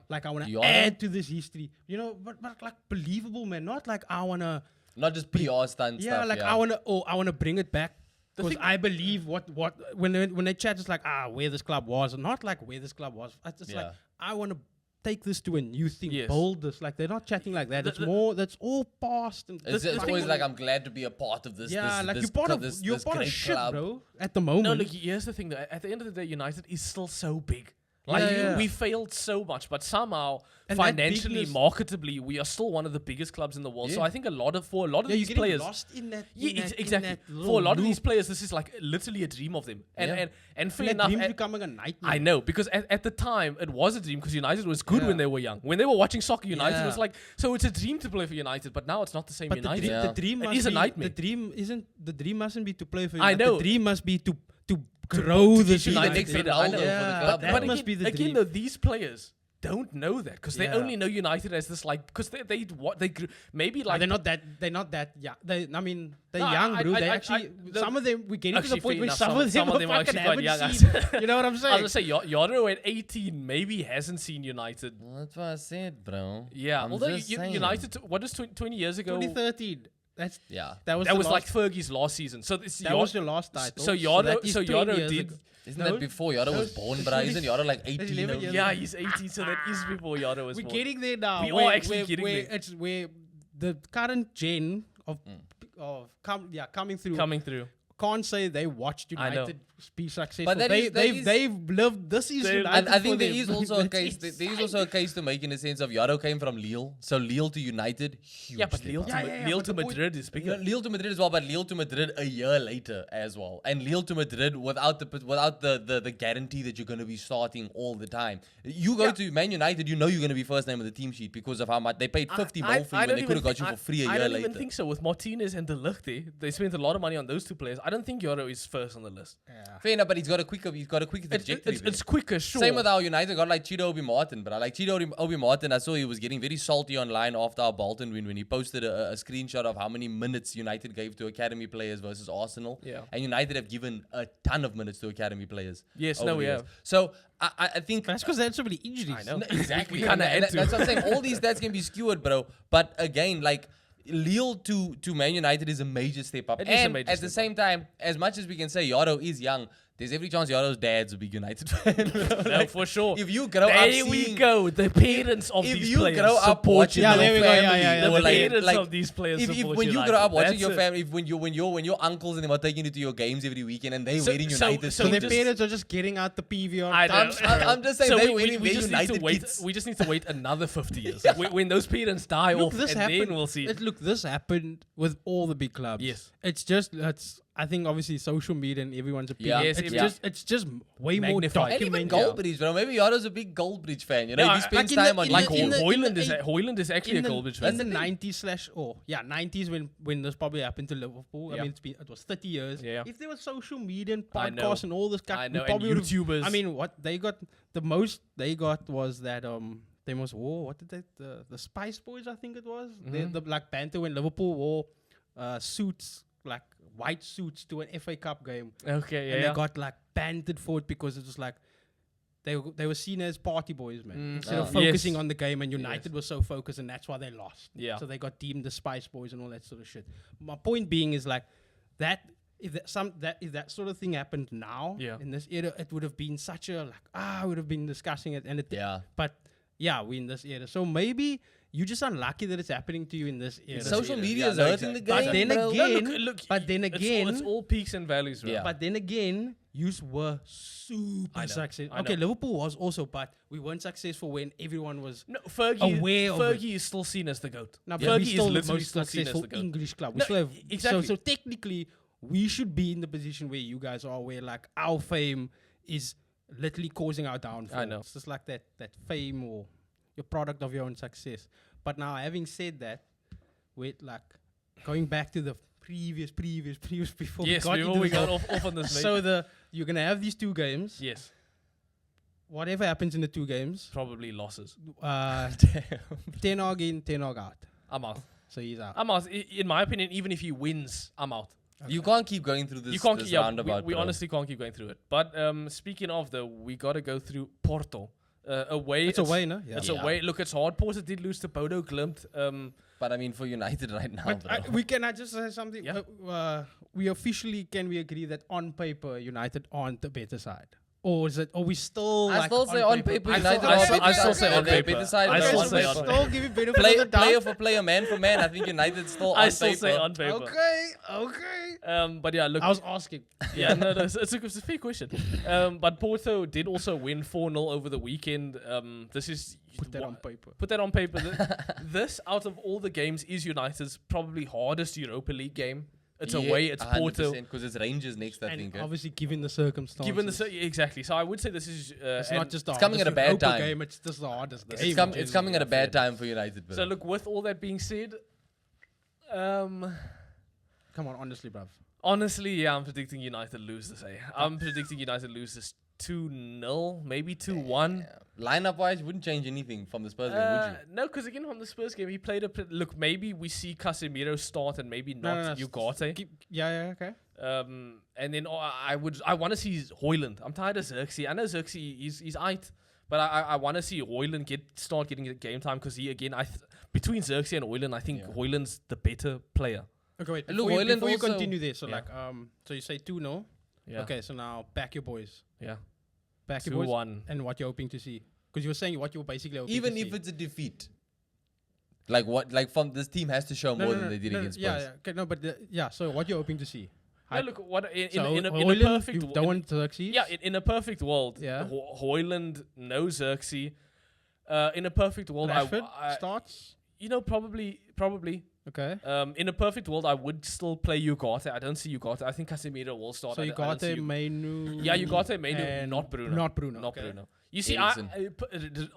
like I want to add to this history. You know, but like believable, man. Not like I want to. Not just PR stunt Yeah, stuff. like I want to bring it back. Because I believe what when they chat, it's like where this club was, not like where this club was. It's just like I want to take this to a new thing, build this. Like they're not chatting like that. That's all past. And it's always like I'm glad to be a part of this. Yeah, this, like this, you're part of shit, club. bro. At the moment. No, look, here's the thing though. At the end of the day, United is still so big. Like we failed so much, but somehow and financially, marketably, we are still one of the biggest clubs in the world. So I think for a lot of these players, lost in that. Exactly. For a lot of these players, this is like literally a dream of them. And fair enough, dream's becoming a nightmare. I know, because at the time it was a dream because United was good when they were young. When they were watching soccer, United was like, so it's a dream to play for United, but now it's not the same but United. The dream it is a nightmare. The dream mustn't be to play for United. I know. The dream must be to grow this United better. But that must be the dream. Again, though, these players don't know that because they only know United as this because they maybe like they're not that yeah they're young, bro. Some of them we're getting to the point where some of them are actually haven't young. seen. You know what I'm saying? I was gonna say Yoro at 18 maybe hasn't seen United. Well, that's what I said, bro. Yeah, I'm although just saying. United, what was 20 years ago? 2013. That was like Fergie's last season. So that was your last title. So Yoro did. Isn't that before Yoro was born, bro? Isn't Yoro like 18? Yeah, he's 18, so that is before Yoro was born. We're getting there now. We are actually getting there. It's where the current gen of coming through. Can't say they watched United be successful. But they've lived this is United. And I think there them. is also a case. There is also a case to make in the sense of Yoro came from Lille, so Lille to United, huge. Yeah, but Lille to Madrid is bigger. Lille to Madrid as well, but Lille to Madrid a year later as well, and Lille to Madrid without the guarantee that you're going to be starting all the time. You go to Man United, you know you're going to be first name on the team sheet because of how much they paid 50 more for you, and they could have got you for free a year later. I don't even think so. With Martinez and De Ligt, they spent a lot of money on those two players. I don't think Yoro is first on the list. Yeah. Fair enough, but he's got a quicker trajectory. It's quicker, sure. Same with our United got like Chido Obi Martin, but I like Chido Obi Martin. I saw he was getting very salty online after our Bolton win when he posted a screenshot of how many minutes United gave to academy players versus Arsenal. Yeah. And United have given a ton of minutes to academy players. Yes, no, we have. So I think that's because they had so many injuries. I know. No, exactly. We kinda had to. That's what I'm saying. All these stats can be skewed, bro. But again, like Lille to Man United is a major step up. It is a and major at step the same time, as much as we can say Yoro is young, there's every chance Yoro's dad's a big United fan. No, for sure. If you grow up there we go. The parents of these players grow up support watching United. there we go. Yeah. The like, parents of these players support when you United. grow up watching That's your it. family, when your uncles and them are taking you to your games every weekend and they wearing United. So their parents are just getting out the PVR. I'm just saying they wearing we just United need to wait. kits. We just need to wait another 50 years when those parents die off, and then we'll see. Look, this happened with all the big clubs. Yes. I think obviously social media and everyone's opinion. Yeah. It's just way more Magnified. And even documented. Goldbridge, bro. Maybe Yoro's a big Goldbridge fan. You know, Yeah, he spends like time on Like YouTube. Hoyland is actually a Goldbridge fan. In the 90s when this probably happened to Liverpool. Yeah. I mean, it was 30 years. Yeah. If there was social media and I know. podcasts and all this stuff, I we know, and probably would've- YouTubers. I mean, what they got, the most they got was that they must wore, what did they, the Spice Boys, I think it was. The Black Panther when Liverpool wore suits, like white suits to an FA Cup game. Okay, And they got like banded for it because it was like they were seen as party boys, man. Instead of focusing Yes. on the game, and United was so focused, and that's why they lost. Yeah. So they got deemed the Spice Boys and all that sort of shit. My point being is like that. If that sort of thing happened now in this era, it would have been such a I would have been discussing it, and but yeah, we're in this era, so maybe. You're just unlucky that it's happening to you in this era. Social media is hurting the game. But then bro. again, it's all peaks and valleys, right? Yeah. But then again, you were super successful. I Okay, know. Liverpool was also, but we weren't successful when everyone was. No, Fergie, Aware of Fergie is still seen as the GOAT. Now, Fergie but we're is still the literally most still seen as successful the GOAT. English club. We No, still have, exactly. So technically, we should be in the position where you guys are, where like our fame is literally causing our downfall. I know. It's just like that fame or your product of your own success. But now, having said that, with like going back to the previous before Yes, we got before into we this got all- off on this. So you're gonna have these two games. yes, whatever happens in the 2 games, Probably losses. Ten Hag in, Ten Hag out. I'm out. So he's out. I'm out. In my opinion, even if he wins, I'm out. You can't keep going through this, You can't. this Yeah, roundabout. we honestly can't keep going through it. But speaking of though, we got to go through Porto. Away. It's away, no? Yeah. It's away. Look, it's hard. Porto did lose to Bodo Glimt. But I mean, for United right now, But bro. can I just say something? Yeah. We officially, can we agree that on paper, United aren't the better side? Or is it, or we still I like still say on paper, United I are still- better I still side. say on They're paper. better side. I bro. still Okay, say so on we paper. still give you benefit of the doubt. Player for player, man for man. I think United's still on I paper. still say on paper. Okay. But yeah, look. I was asking. Yeah, no, it's a fair question. But Porto did also win 4-0 over the weekend. This is Put that on paper. Put that on paper. This, out of all the games, is United's probably hardest Europa League game. It's away. It's Porto. Because it's Rangers next, I And think. obviously, given the circumstances. Exactly. So I would say this is. it's not just the it's coming at a hardest bad Europa time. game, it's just the hardest game. It's coming at a bad time for United, bro. So look, with all that being said, Come on, honestly, bruv. honestly, yeah, I'm predicting United lose this. I'm predicting United lose this 2-0, maybe 2-1. Lineup wise, wouldn't change anything from the Spurs game, would you? No, because again, from the Spurs game, he played look, maybe we see Casemiro start and maybe not Ugarte. Yeah, okay. And then I want to see Højlund. I'm tired of Xerxes. I know Xerxes, he's aight, but I want to see Højlund start getting game time because he, again, between Xerxes and Højlund, I think Højlund's the better player. Okay, wait. Look, Before Højlund you also- continue there, so Yeah. so you say 2-0. Yeah. Okay, so now back your boys. Yeah. Back your boys. 2-1. And what you're hoping to see. Because you were saying what you were basically hoping Even to if see. it's a defeat. Like from this team has to show more than they did against Spurs. Yeah, okay, no, but so what you're hoping to see? No, look, what in So a Højlund, perfect you don't want Xerxes? Yeah, in a perfect world, Yeah. Højlund, no Xerxes. In a perfect world, Rashford I starts. probably. Okay. In a perfect world, I would still play Ugarte. I don't see Ugarte. I think Casemiro will start. So I you don't got see a Mainu. Yeah, Ugarte, Mainu, and not Bruno. Not Bruno. Not okay. Bruno. You see, Eriksen.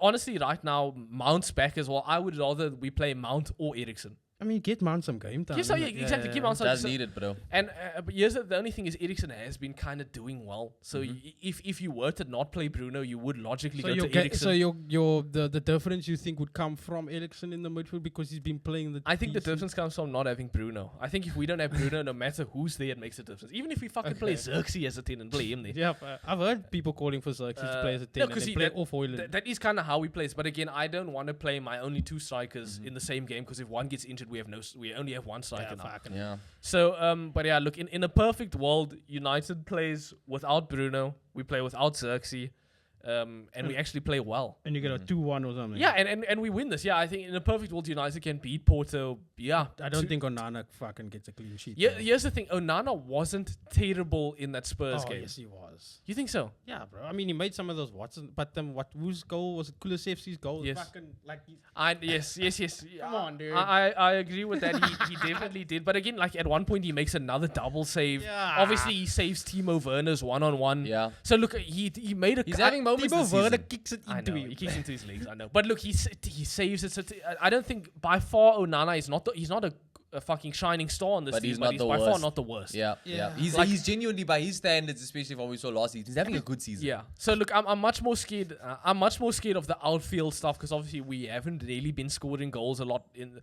honestly, right now, Mount's back as well. I would rather we play Mount or Eriksen. I mean, get Mount some game time. Yes, so, innit? exactly. Give Mount some. Does need it, bro. And but here's the only thing is Eriksen has been kind of doing well. So if you were to not play Bruno, you would logically go to Eriksen. So the difference you think would come from Eriksen in the midfield because he's been playing the. I think the decent- difference comes from not having Bruno. I think if we don't have Bruno, no matter who's there, it makes a difference. Even if we fucking play Xerxes as a 10 and play him there. Yeah, I've heard people calling for Xerxes to play as a 10 and then play off Højlund. That is kind of how we play. But again, I don't want to play my only 2 strikers in the same game because if one gets injured, we only have 1 striker now. Yeah. So, but yeah, look, in a perfect world, United plays without Bruno. We play without Xerxes. And we actually play well. And you get a 2-1 or something. Yeah, and we win this. Yeah, I think in a perfect world, United can beat Porto. Yeah. I don't think Onana fucking gets a clean sheet. Yeah, though. here's the thing. Onana wasn't terrible in that Spurs Oh, game. yes, he was. You think so? Yeah, bro. I mean, he made some of those Watson, but whose goal was it? Kulusevski's goal. Yes. Fucking like. Yes. Come on, dude. I agree with that. He definitely did. But again, like at one point, he makes another double save. Yeah. Obviously, he saves Timo Werner's 1-on-1. Yeah. So look, he made a. He's having moments this Timo Werner season. kicks it I into know, him. he kicks into his legs. I know, but look, he saves it. So I don't think by far Onana is not. He's not a fucking shining star on this But team, he's but not he's the by far worst. not the worst. Yeah. He's genuinely, by his standards, especially from what we saw last season, he's having a good season. Yeah. So look, I'm much more scared. I'm much more scared of the outfield stuff because obviously we haven't really been scoring goals a lot in.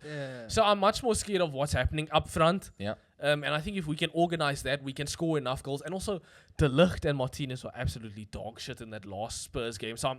So I'm much more scared of what's happening up front. Yeah. And I think if we can organize that, we can score enough goals. And also, De Ligt and Martinez were absolutely dog shit in that last Spurs game. So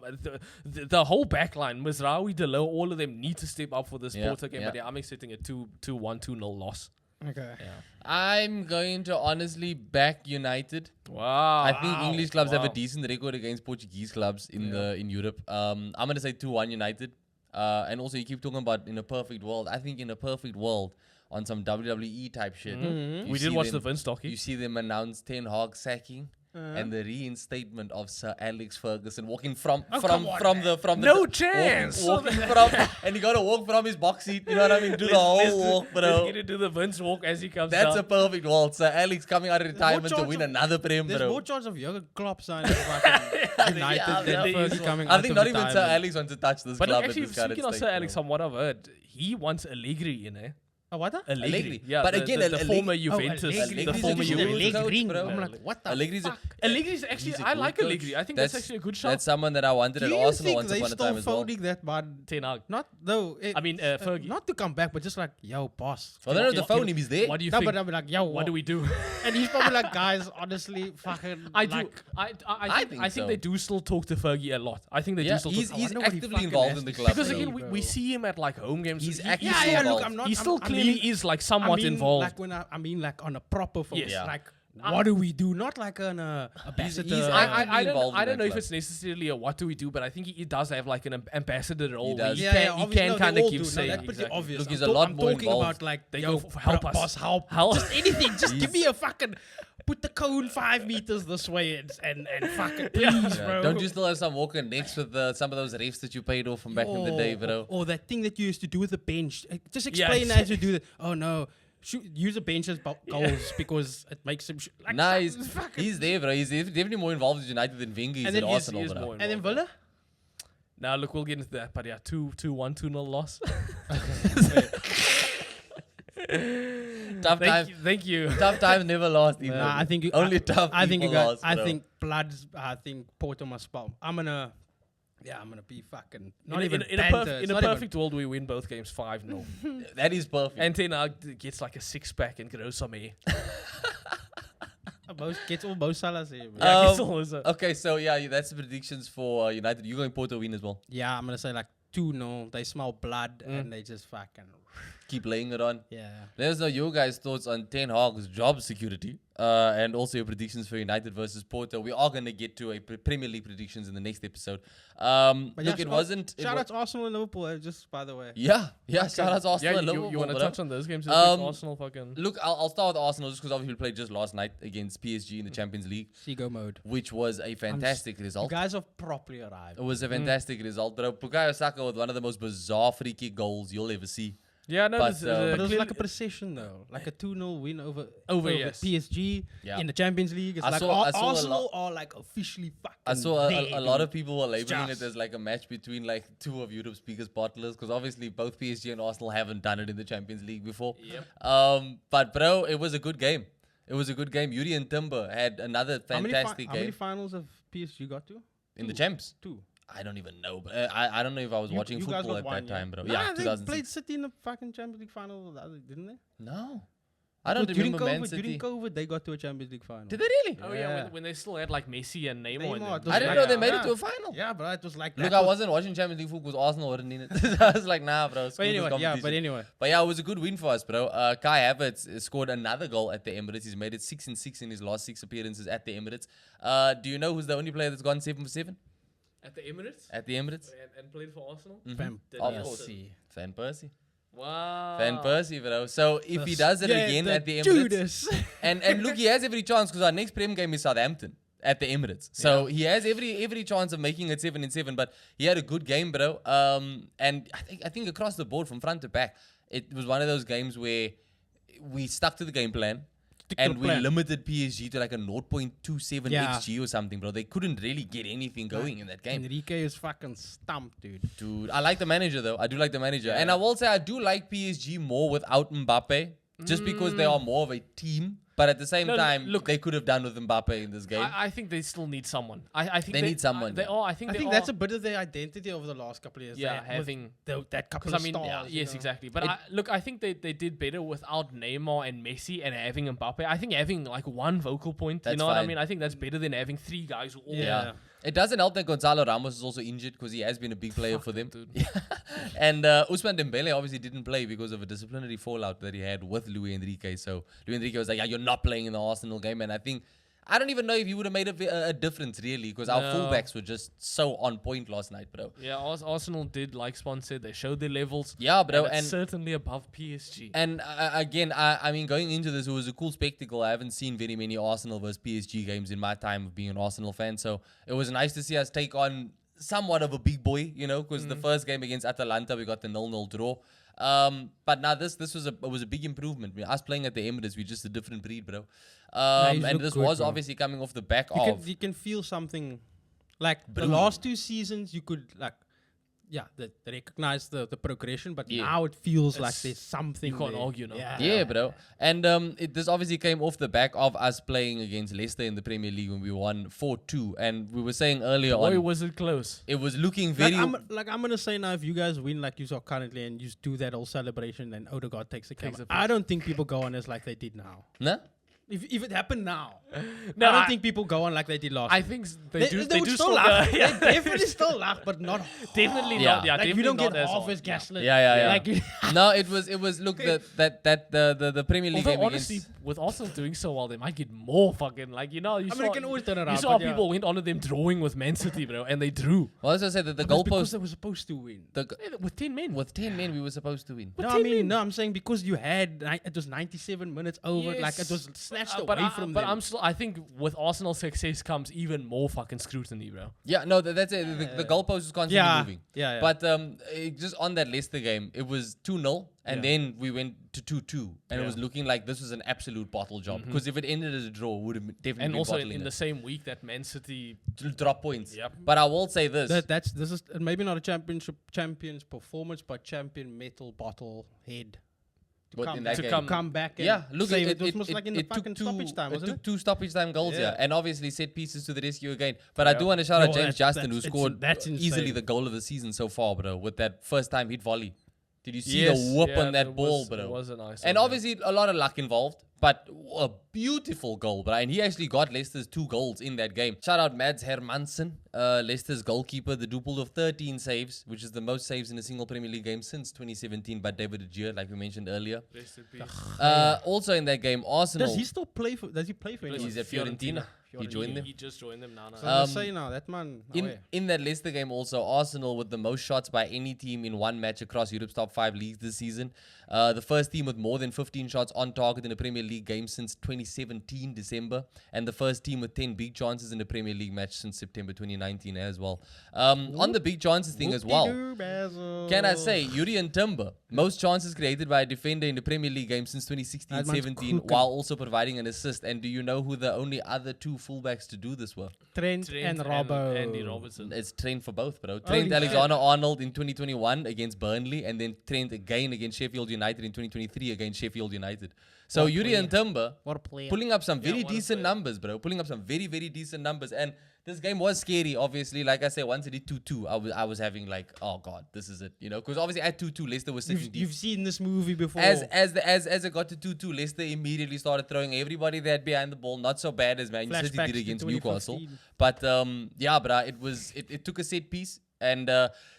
the whole back line, Mizraoui, Delo, all of them need to step up for this Porto game. Yeah. But yeah, I'm expecting a 2-1, 2-0 loss. Okay. Yeah. I'm going to honestly back United. Wow. I think English clubs have a Wow. decent record against Portuguese clubs in Europe. I'm gonna say 2-1 United. And also you keep talking about in a perfect world. I think in a perfect world, on some WWE type shit, you We did see watch them- the Vince docu. You see them announce Ten Hag sacking. And the reinstatement of Sir Alex Ferguson walking from the No chance. walking from and you gotta walk from his box seat, you know what I mean? Do the whole walk, Let's bro. get to do the Vince walk as he comes That's down. a perfect walk. Sir Alex coming out of retirement to chance win of- another Prem, There's bro. more chance of Jurgen Klopp signing fucking United yeah, than there Fergie is coming I out think of not even Sir retirement. Alex wants to touch this But club actually, at this current speaking of stage, Sir Alex, bro. from what I've heard, he wants Allegri in there. Oh, what? Allegri. Yeah, but the, again, the former Allegri- Juventus, Allegri's the a former good Juventus Allegri. coach, bro. I'm like, what the Allegri's fuck? Allegri's actually, He's a I good like coach. Allegri. I think that's actually a good shot. That's someone that I wanted Do at you Arsenal think once they upon a still time as well. folding that man? Ten Hag. Not though. I mean, Fergie. Not to come back, but just like, yo, boss. Well, they don't have to phone him. He's there. What do you No, think? but I'll be like, yo, What do we do? And he's probably like, guys, honestly, fucking. I do. think I think so. they do still talk to Fergie a lot. I think they Yeah, do still he's talk. I wonder what he actively fucking involved has in the to club. Because say, bro. again, bro. we see him at like home games. He's He- actively Yeah, yeah. Look, involved. I'm not. he still I clearly mean- is like somewhat I mean, involved. Like when I mean, like on a proper phone. Yes. Yeah. Like, what do we do? Not like an ambassador. he's I involved don't in know that if it's necessarily a what do we do, but I think he does have like an ambassador role. Where does. he Yeah, can, yeah, he obviously, can no, they kind of all give do. No, say. that's pretty obvious. Look, he's I'm a lot I'm more talking involved. about like, They yo, go for help us. boss, help. Help. Just anything. Just give me a fucking. Put the cone 5 meters this way and fucking please, Yeah. bro. Don't you still have some walking next with some of those refs that you paid off from back in the day, bro? Or that thing that you used to do with the bench. Just Yeah. explain how to do that. Oh no. Use a bench as goals because it makes him. Like, Nah, fucking- he's there, bro. He's definitely more involved with United than Wenger is And at then he is- Arsenal, he is bro. more And then involved. Villa. Now look, we'll get into that, but yeah, 2-1, 2-0 loss. Tough time. Thank you. Tough times never last. Either. Nah, I think you, only tough. I think you people got. lost, I bro. think Blood's. I think Porto must spell. I'm gonna be fucking. Not in even in banter. a It's not even- perfect world, we win both games 5-0. that is perfect. And Ten Hag gets like a 6-pack and grows some hair. Gets all both Salah's here. bro. Yeah, Um, it's always a- Okay, so yeah, that's the predictions for United. You going Porto win as well? Yeah, I'm gonna say like 2-0. They smell blood and they just fucking. Keep laying it on. Yeah. Let us know your guys' thoughts on Ten Hag's job security and also your predictions for United versus Porto. We are going to get to a Premier League predictions in the next episode. But Look, it wasn't. Shout out to Arsenal and Liverpool, just by the way. Yeah. Shout out to Arsenal yeah, and you Liverpool. want to bro. touch on those games? Arsenal fucking. Look, I'll start with Arsenal just because obviously we played just last night against PSG in the Champions League, Seago mode. which was a fantastic You result. guys have properly arrived. It was a fantastic result, bro. Bukayo Saka with one of the most bizarre free kick goals you'll ever see. Yeah, no, But, this, But it was clearly- like a precision though, like a 2-0 win over yes. PSG Yeah. in the Champions League. It's I like saw a Arsenal are like officially fucking. I saw there, a lot dude. of people were labeling just- it as like a match between like two of Europe's biggest bottlers because obviously both PSG and Arsenal haven't done it in the Champions League before. Yep. But bro, it was a good game. It was a good game. Yuri and Timber had another fantastic How many game finals have PSG got to? in the champs. 2. I don't even know, but I don't know if I was watching You guys football got at one, that time, bro. Nah, Yeah, they 2006. played City in the fucking Champions League final, didn't they? No, I don't During remember Man COVID, City. during COVID, they got to a Champions League final. Did they really? Oh yeah, Yeah. when they still had like Messi and Neymar. in Neymar, them. it was I didn't like- know they made yeah. it to a final. Yeah, bro, it was like Look, that I was- wasn't watching Champions League football because Arsenal wasn't in it. I was like, nah, bro. But screw this anyway, competition. But yeah, it was a good win for us, bro. Kai Havertz scored another goal at the Emirates. He's made it 6-6 in his last 6 appearances at the Emirates. Do you know who's the only player that's gone 7 for 7 At the Emirates at the Emirates? and played for Arsenal. Van Of Persie. course, Van Persie. Wow. Van Persie, bro. So if he does it again at the Emirates, Judas. and look, he has every chance because our next Prem game is Southampton at the Emirates. So he has every chance of making it 7-7. But he had a good game, bro. And I think across the board from front to back, it was one of those games where we stuck to the game plan. And we limited PSG to like a 0.27 Yeah. XG or something, bro. They couldn't really get anything going in that game. Enrique is fucking stumped, dude. Dude, I like the manager though. I do like the manager. And I will say I do like PSG more without Mbappe. Just because they are more of a team. But at the same No, time, look- they could have done with Mbappe in this game. I think they still need someone. I think They need someone, They yeah. are. I think I they think are. that's a bit of their identity over the last couple of years. Yeah, with having- that couple Because of I mean, stars. you yes, know. exactly. But I think they did better without Neymar and Messi and having Mbappe. I think having like one vocal point, you That's know what I fine. mean? I think that's better than having 3 guys who all. Yeah. It doesn't help that Gonzalo Ramos is also injured because he has been a big player for them. dude. And Ousmane Dembele obviously didn't play because of a disciplinary fallout that he had with Luis Enrique. So Luis Enrique was like, yeah, you're not playing in the Arsenal game. And I don't even know if he would have made a difference really because our No. fullbacks were just so on point last night, bro. Yeah, Arsenal did, like Sponz said, they showed their levels. Yeah, bro. And, it's And certainly above PSG. And again, I mean, going into this, it was a cool spectacle. I haven't seen very many Arsenal versus PSG games in my time of being an Arsenal fan. So it was nice to see us take on somewhat of a big boy, you know, because the first game against Atalanta, we got the 0-0 draw. But now this was a big improvement. I mean, us playing at the Emirates, we're just a different breed, bro. he's And looked this good, was bro. obviously coming off the back of. You can feel something like the Brewing. last 2 seasons. You could like they recognize the progression, but Yeah. now it feels like there's something. You can't there. argue now. Yeah, bro. And this obviously came off the back of us playing against Leicester in the Premier League when we won 4-2. And we were saying earlier Boy, on, was it close. it was looking very... I'm gonna say now, if you guys win like you saw currently and you do that whole celebration, then Odegaard takes the camera. the I don't think people go on as like they did now. Nah? If it happened now, No, I don't think people go on like they did last. I year. think they do would still still laugh. yeah. They definitely still laugh, but not Definitely Yeah. not. Yeah, like definitely you don't not get as half hard. as gaslit. Yeah. Like you, No, it was look, the Premier League game Although honestly, against... with Arsenal doing so well, they might get more fucking it can always turn around. You saw but yeah. people went on to them drawing with Man City, bro, and they drew. Well, as I said, that the That's because goalpost... they were supposed to win. With 10 men. With 10 men, we were supposed to win. No, I mean, I'm saying because you had it was 97 minutes over, like it was snatched away from but them. I think with Arsenal success comes even more fucking scrutiny, bro. Yeah, no, that's it. The goalpost was constantly moving. Yeah. But just on that Leicester game, it was 2-0, and then we went to 2-2, and it was looking like this was an absolute bottle job. Because if it ended as a draw, it would have definitely And been also bottling in the it. same week that Man City. To drop points. Yep. But I will say this. This is maybe not a champion's performance, but champion metal bottle head. What, in that game? Come back and Yeah, look, save it was almost like in the took fucking stoppage time, it wasn't took it? 2 stoppage time goals, Yeah. and obviously set pieces to the rescue again. But I do want to shout out No, James Justin, who that's scored that's easily insane. the goal of the season so far, bro, with that first time hit volley. Did you see Yes, the whoop yeah, on that it ball, was- bro? it was a nice And one, yeah. obviously a lot of luck involved, but a beautiful goal, bro. And he actually got Leicester's 2 goals in that game. Shout out Mads Hermansen, Leicester's goalkeeper, the duple of 13 saves, which is the most saves in a single Premier League game since 2017 by David De Gea, like we mentioned earlier. Rest in peace. Also in that game, Arsenal. Does he still play for? Does he play for? Plays anyone? He's at Fiorentina. He joined them. He just joined them now. So I'm gonna say now that man. In that Leicester game also, Arsenal with the most shots by any team in one match across Europe's top 5 leagues this season. The first team with more than 15 shots on target in a Premier League game since 2017 December. And the first team with 10 big chances in a Premier League match since September 2019 as well. On the big chances thing as well, can I say, Yuri Timber, most chances created by a defender in the Premier League game since 2016-17, cooking. while also providing an assist. And do you know who the only other 2 fullbacks to do this were? Trent and Robbo. Andy Robertson. It's Trent for both, bro. Holy Trent shit. Alexander-Arnold in 2021 against Burnley, and then Trent again against Sheffield United in 2023 against Sheffield United. So Yuri and Timber What a player. pulling up some very decent numbers, bro. Pulling up some very, very decent numbers. And this game was scary, obviously. Like I said, once it did 2-2, I was having like, oh God, this is it. You know, because obviously at 2-2, Leicester was sitting deep. You've seen this movie before. As it got to 2-2, Leicester immediately started throwing everybody they had behind the ball. Not so bad as Man City Flashbacks did to against 2015. Newcastle. But yeah, bro, it took a set piece. And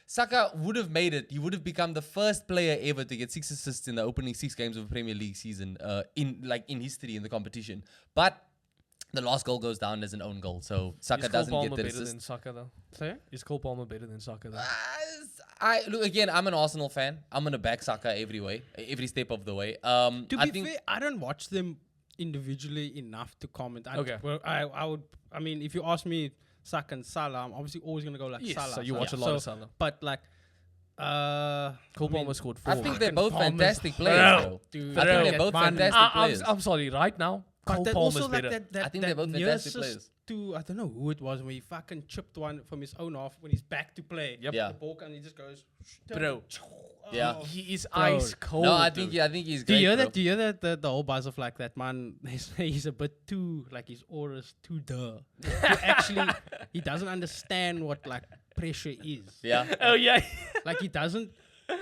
Saka would have made it. He would have become the first player ever to get 6 assists in the opening 6 games of a Premier League season in history in the competition. But the last goal goes down as an own goal. So Saka Is Cole doesn't Palmer get the better assist. than Saka though? Say? Is Cole Palmer better than Saka though? Look again. I'm an Arsenal fan. I'm gonna back Saka every step of the way. To I be fair, I don't watch them individually enough to comment. Okay. I mean, if you ask me Saka and Salah, I'm obviously always gonna go like Yes, Salah. so you watch a lot of Salah. But like, Cole Palmer scored 4. I think they're Fucking both Palmer's fantastic players, bro. dude, I think bro. they're both Man, fantastic players. I'm sorry, right now, But Cole that Palmer's also like better. that I think they're both near fantastic assist players. To I don't know who it was when he fucking chipped one from his own half when he's back to play. Yep. Yeah. The ball and he just goes. Bro. Yeah. Oh. He is Bro. ice cold. No, I dude. think he's Do great. you hear bro. that? Do you hear that? The whole buzz of like that man. He's a bit too like his aura's too duh. Actually, he doesn't understand what like pressure is. Yeah. Oh yeah. Like he doesn't.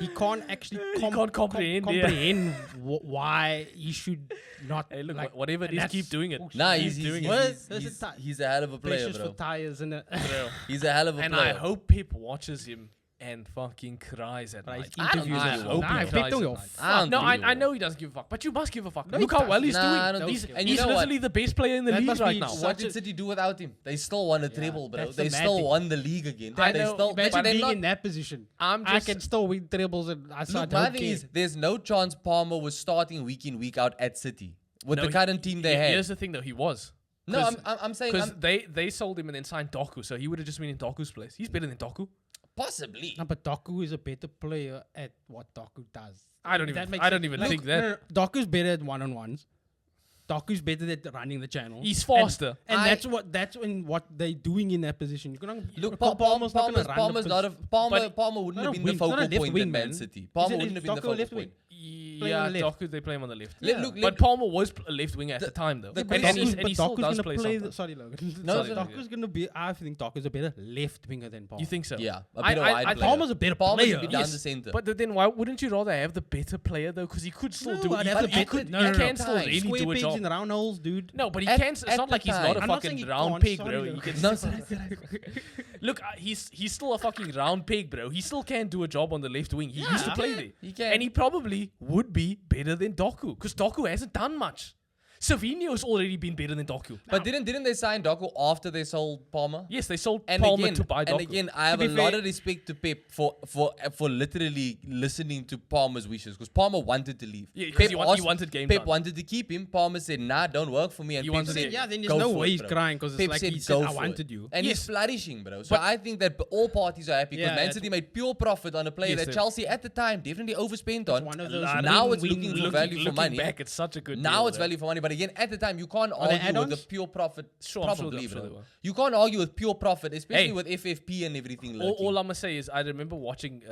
He can't actually. can't comprehend, yeah. comprehend why he should not. Hey, look, like, whatever it and is, that's keep doing it. bullshit. Nah, He's he's doing he's, it. he's, There's a he's, ti- he's a hell of a player, pressures bro. for tires and Bro. He's a hell of a And player. I hope Pep watches him and fucking cries at Right, night. he's interviews I and hope stuff. he Nah, cries Pep at don't give a night. fuck. I don't No, think he I will. know he doesn't give a fuck, but you must give a fuck. No, Look he how well he's doesn't. Nah, I doing. don't He's, think so. And he's you know what? literally the best player in the That league must right be now. such What did City do without him? They still won a treble, bro. that's They the still mad won the league again. I They know, still, but Imagine they're being not, in that position. I'm I just can still win trebles and I look, don't my thing care. is, there's no chance Palmer was starting week in, week out at City with No, the current team they had. Here's the thing, though. He was. No, I'm saying Because they sold him and then signed Doku, so he would have just been in Doku's place. He's better than Doku. possibly. No, but Doku is a better player at what Doku does. I don't If that even. makes I don't sense. even Look, think that. no, Doku's better at one-on-ones. Doku's better at running the channel. He's faster. And that's what they're doing in that position. You can Look, Palmer's not going to run. Palmer wouldn't have been the focal point in Man City. Palmer wouldn't have been the focal point. Yeah, Doku, they play him on the left. Look, but Palmer was a left winger at the time, though. but And he still Doku's does gonna play play sometimes. Sorry, Logan. No, Doku's going to be... I think Doku's a better left winger than Palmer. You think so? Yeah, a better wide player. Palmer's a better Palmer's player. a bit down Yes, the center. But then why wouldn't you rather have the better player, though? Because he could still do it. He can still really Square do a pegs job. in round holes, dude. No, but he At- can. It's at not the like he's time. not a I'm not saying fucking he round can't, pig, sorry, bro. Logan. You can No, Look, he's still a fucking round pig, bro. He still can do a job on the left wing. He used to play there. He can. And he probably would be better than Doku. Because Doku hasn't done much. Savino's already been better than Doku. But didn't they sign Doku after they sold Palmer? Yes, they sold And Palmer again, to buy Doku. and again, I have a lot of respect to Pep for literally listening to Palmer's wishes because Palmer wanted to leave. Yeah, 'cause he asked- wanted game Pep time. wanted to keep him. Palmer said, "Nah, don't work for me." And He Pep wanted said, to- Yeah, then there's "Go no for way it, he's bro." crying because it's Pep like said, he said, "Go I for wanted it." you. And Yes. he's flourishing, bro. So I think that all parties are happy because Yeah, Man that's- City made pure profit on a player Yes, that they- Chelsea at the time definitely overspent on. one of those Now it's win-win- looking for value for looking money. back, it's such a good Now deal, it's bro. value for money, but again, at the time, you can't the argue with add-ons? the pure profit. Sure, I'm sure Probably, they- I'm sure they bro. were. You can't argue with pure profit, especially Hey. with FFP and everything. All I'm gonna say is I remember watching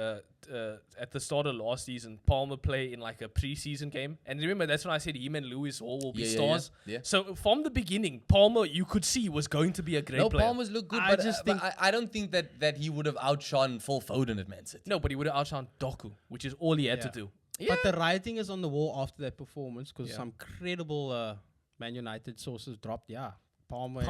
at the start of last season Palmer play in like a preseason game, and remember that's when I said him and Lewis Hall will be Yeah, yeah, stars. yeah. So from the beginning, Palmer you could see was going to be a great No, player. Palmer's look good, I but, just but think- I don't think that he would have outshone Phil Foden at Man City. No, but he would have outshone Doku, which is all he had to Yeah. do. But the writing is on the wall after that performance because Yeah. some credible Man United sources dropped. Yeah, Palmer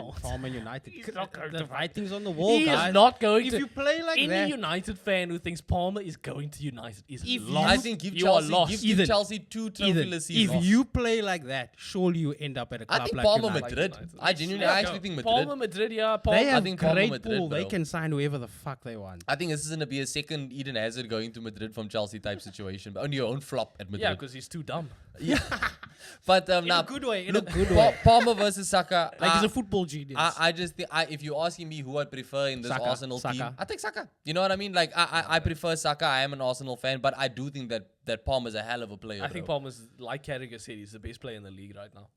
United. He's not going The to- writing's on the wall, He guys. is not going if to. you play like Any that, United fan who thinks Palmer is going to United is If lost. I think give you are Chelsea, lost. give Ethan, Chelsea two Ethan, trophyless seasons. if you play like that, surely you end up at a club I think like Palmer United. Madrid. United. I genuinely, I actually think Madrid. Palmer, Madrid, yeah. Palmer. They have think Palmer great Madrid, pool. They bro. can sign whoever the fuck they want. I think this is gonna be a second Eden Hazard going to Madrid from Chelsea type situation, but only your own flop at Madrid. Yeah, because he's too dumb. Yeah. But now, a good way. look, Palmer versus Saka. Like he's a football genius. I just think if you're asking me who I'd prefer in this Saka, Arsenal team, Saka. I think Saka. You know what I mean? Like I prefer Saka. I am an Arsenal fan, but I do think that Palmer's a hell of a player. I think bro. Palmer's, like Carragher said, he's the best player in the league right now.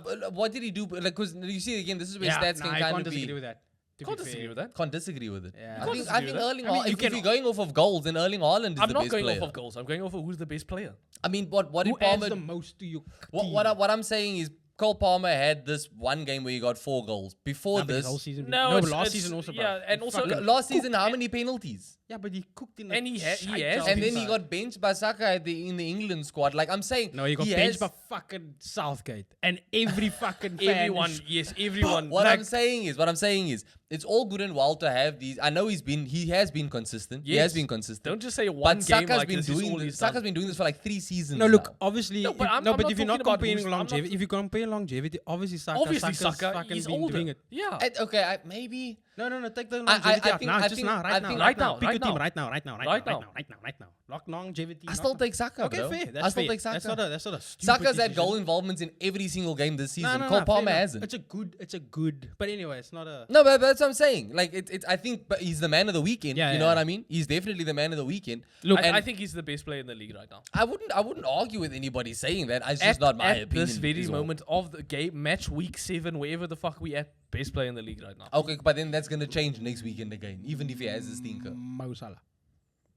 But what did he do? Like, because you see again, this is where stats can I kind can't of disagree be. with that. to Can't be disagree fair. with that. Can't disagree with it. Yeah. I Can't think disagree with Erling that. I mean, Haaland. you If can- you're going off of goals, then Erling Haaland is I'm the not best going player. off of goals. I'm going off of who's the best player. I mean, what Who did adds Palmer? the most to your team? What I'm saying is, Cole Palmer had this one game where he got 4 goals. Before Nah, but his this, whole season. No, but it's- last it's- season also. yeah, bruv. and He also- fucking last season, cooked. how many penalties? Yeah, but he cooked in. And he shite has- job And then he inside. got benched by Saka in the England squad. Like I'm saying, No, he got has- benched by fucking Southgate, and every fucking fan Everyone, is- yes, everyone. What like, I'm saying is, it's all good and well to have these. I know he has been consistent. He Yes. has been consistent. don't just say one But game Saka's like been this is all doing he's this. Saka's done. been doing this for like 3 seasons. No, look, now. obviously, No, but I'm but not if you're not talking about comparing who's- I'm not- longevity, if you compare longevity, obviously Obviously, Saka's Saka, fucking he's been older. doing it. Yeah. Okay, maybe. No, take the I longevity out think- now, I just think- now, I right think- now, Right now, Pick your right team now. right now. Right now. Longevity. I still not- take Saka, Okay, bro. fair. That's I still fair. take Saka. That's not a stupid Saka's had decision. goal involvements in every single game this season. No, Cole fair Palmer enough. hasn't. It's a good. But anyway, it's not a. No, but that's what I'm saying. Like it's I think, but he's the man of the weekend. Yeah, you know yeah. what I mean? He's definitely the man of the weekend. Look, And I think he's the best player in the league right now. I wouldn't argue with anybody saying that. It's just not my at opinion. this very is all. moment of the game, match week 7, wherever the fuck we at, best player in the league right now. Okay, but then that's gonna change next weekend again, even if he has a stinker. Mo Salah.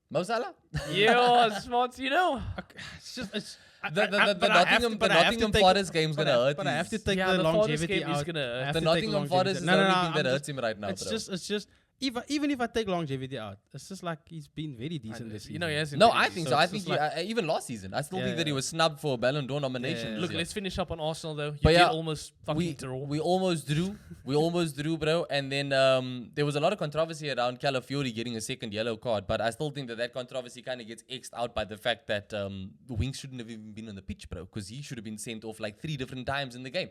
Mo Salah? Yeah, Sponz, you know. It's just it's. The Nottingham Forest game's gonna hurt. But I have to take Yeah, the the Forest longevity game is out. gonna hurt. I have The to take Nottingham longevity Forest is out. the only thing I'm that just- hurts him right now, bro. It's just even if I take longevity out, it's just like he's been very decent this season. You know, he has. No, I think so. So I it's think just even last season, I still Yeah, think that he yeah. was snubbed for a Ballon d'Or nomination. Yeah. this Look, year. let's finish up on Arsenal though. You But did yeah, almost fucking draw. we almost drew. We almost drew, bro. And then there was a lot of controversy around Calafiori getting a second yellow card. But I still think that controversy kind of gets X'd out by the fact that Winks shouldn't have even been on the pitch, bro. Because he should have been sent off like 3 different times in the game.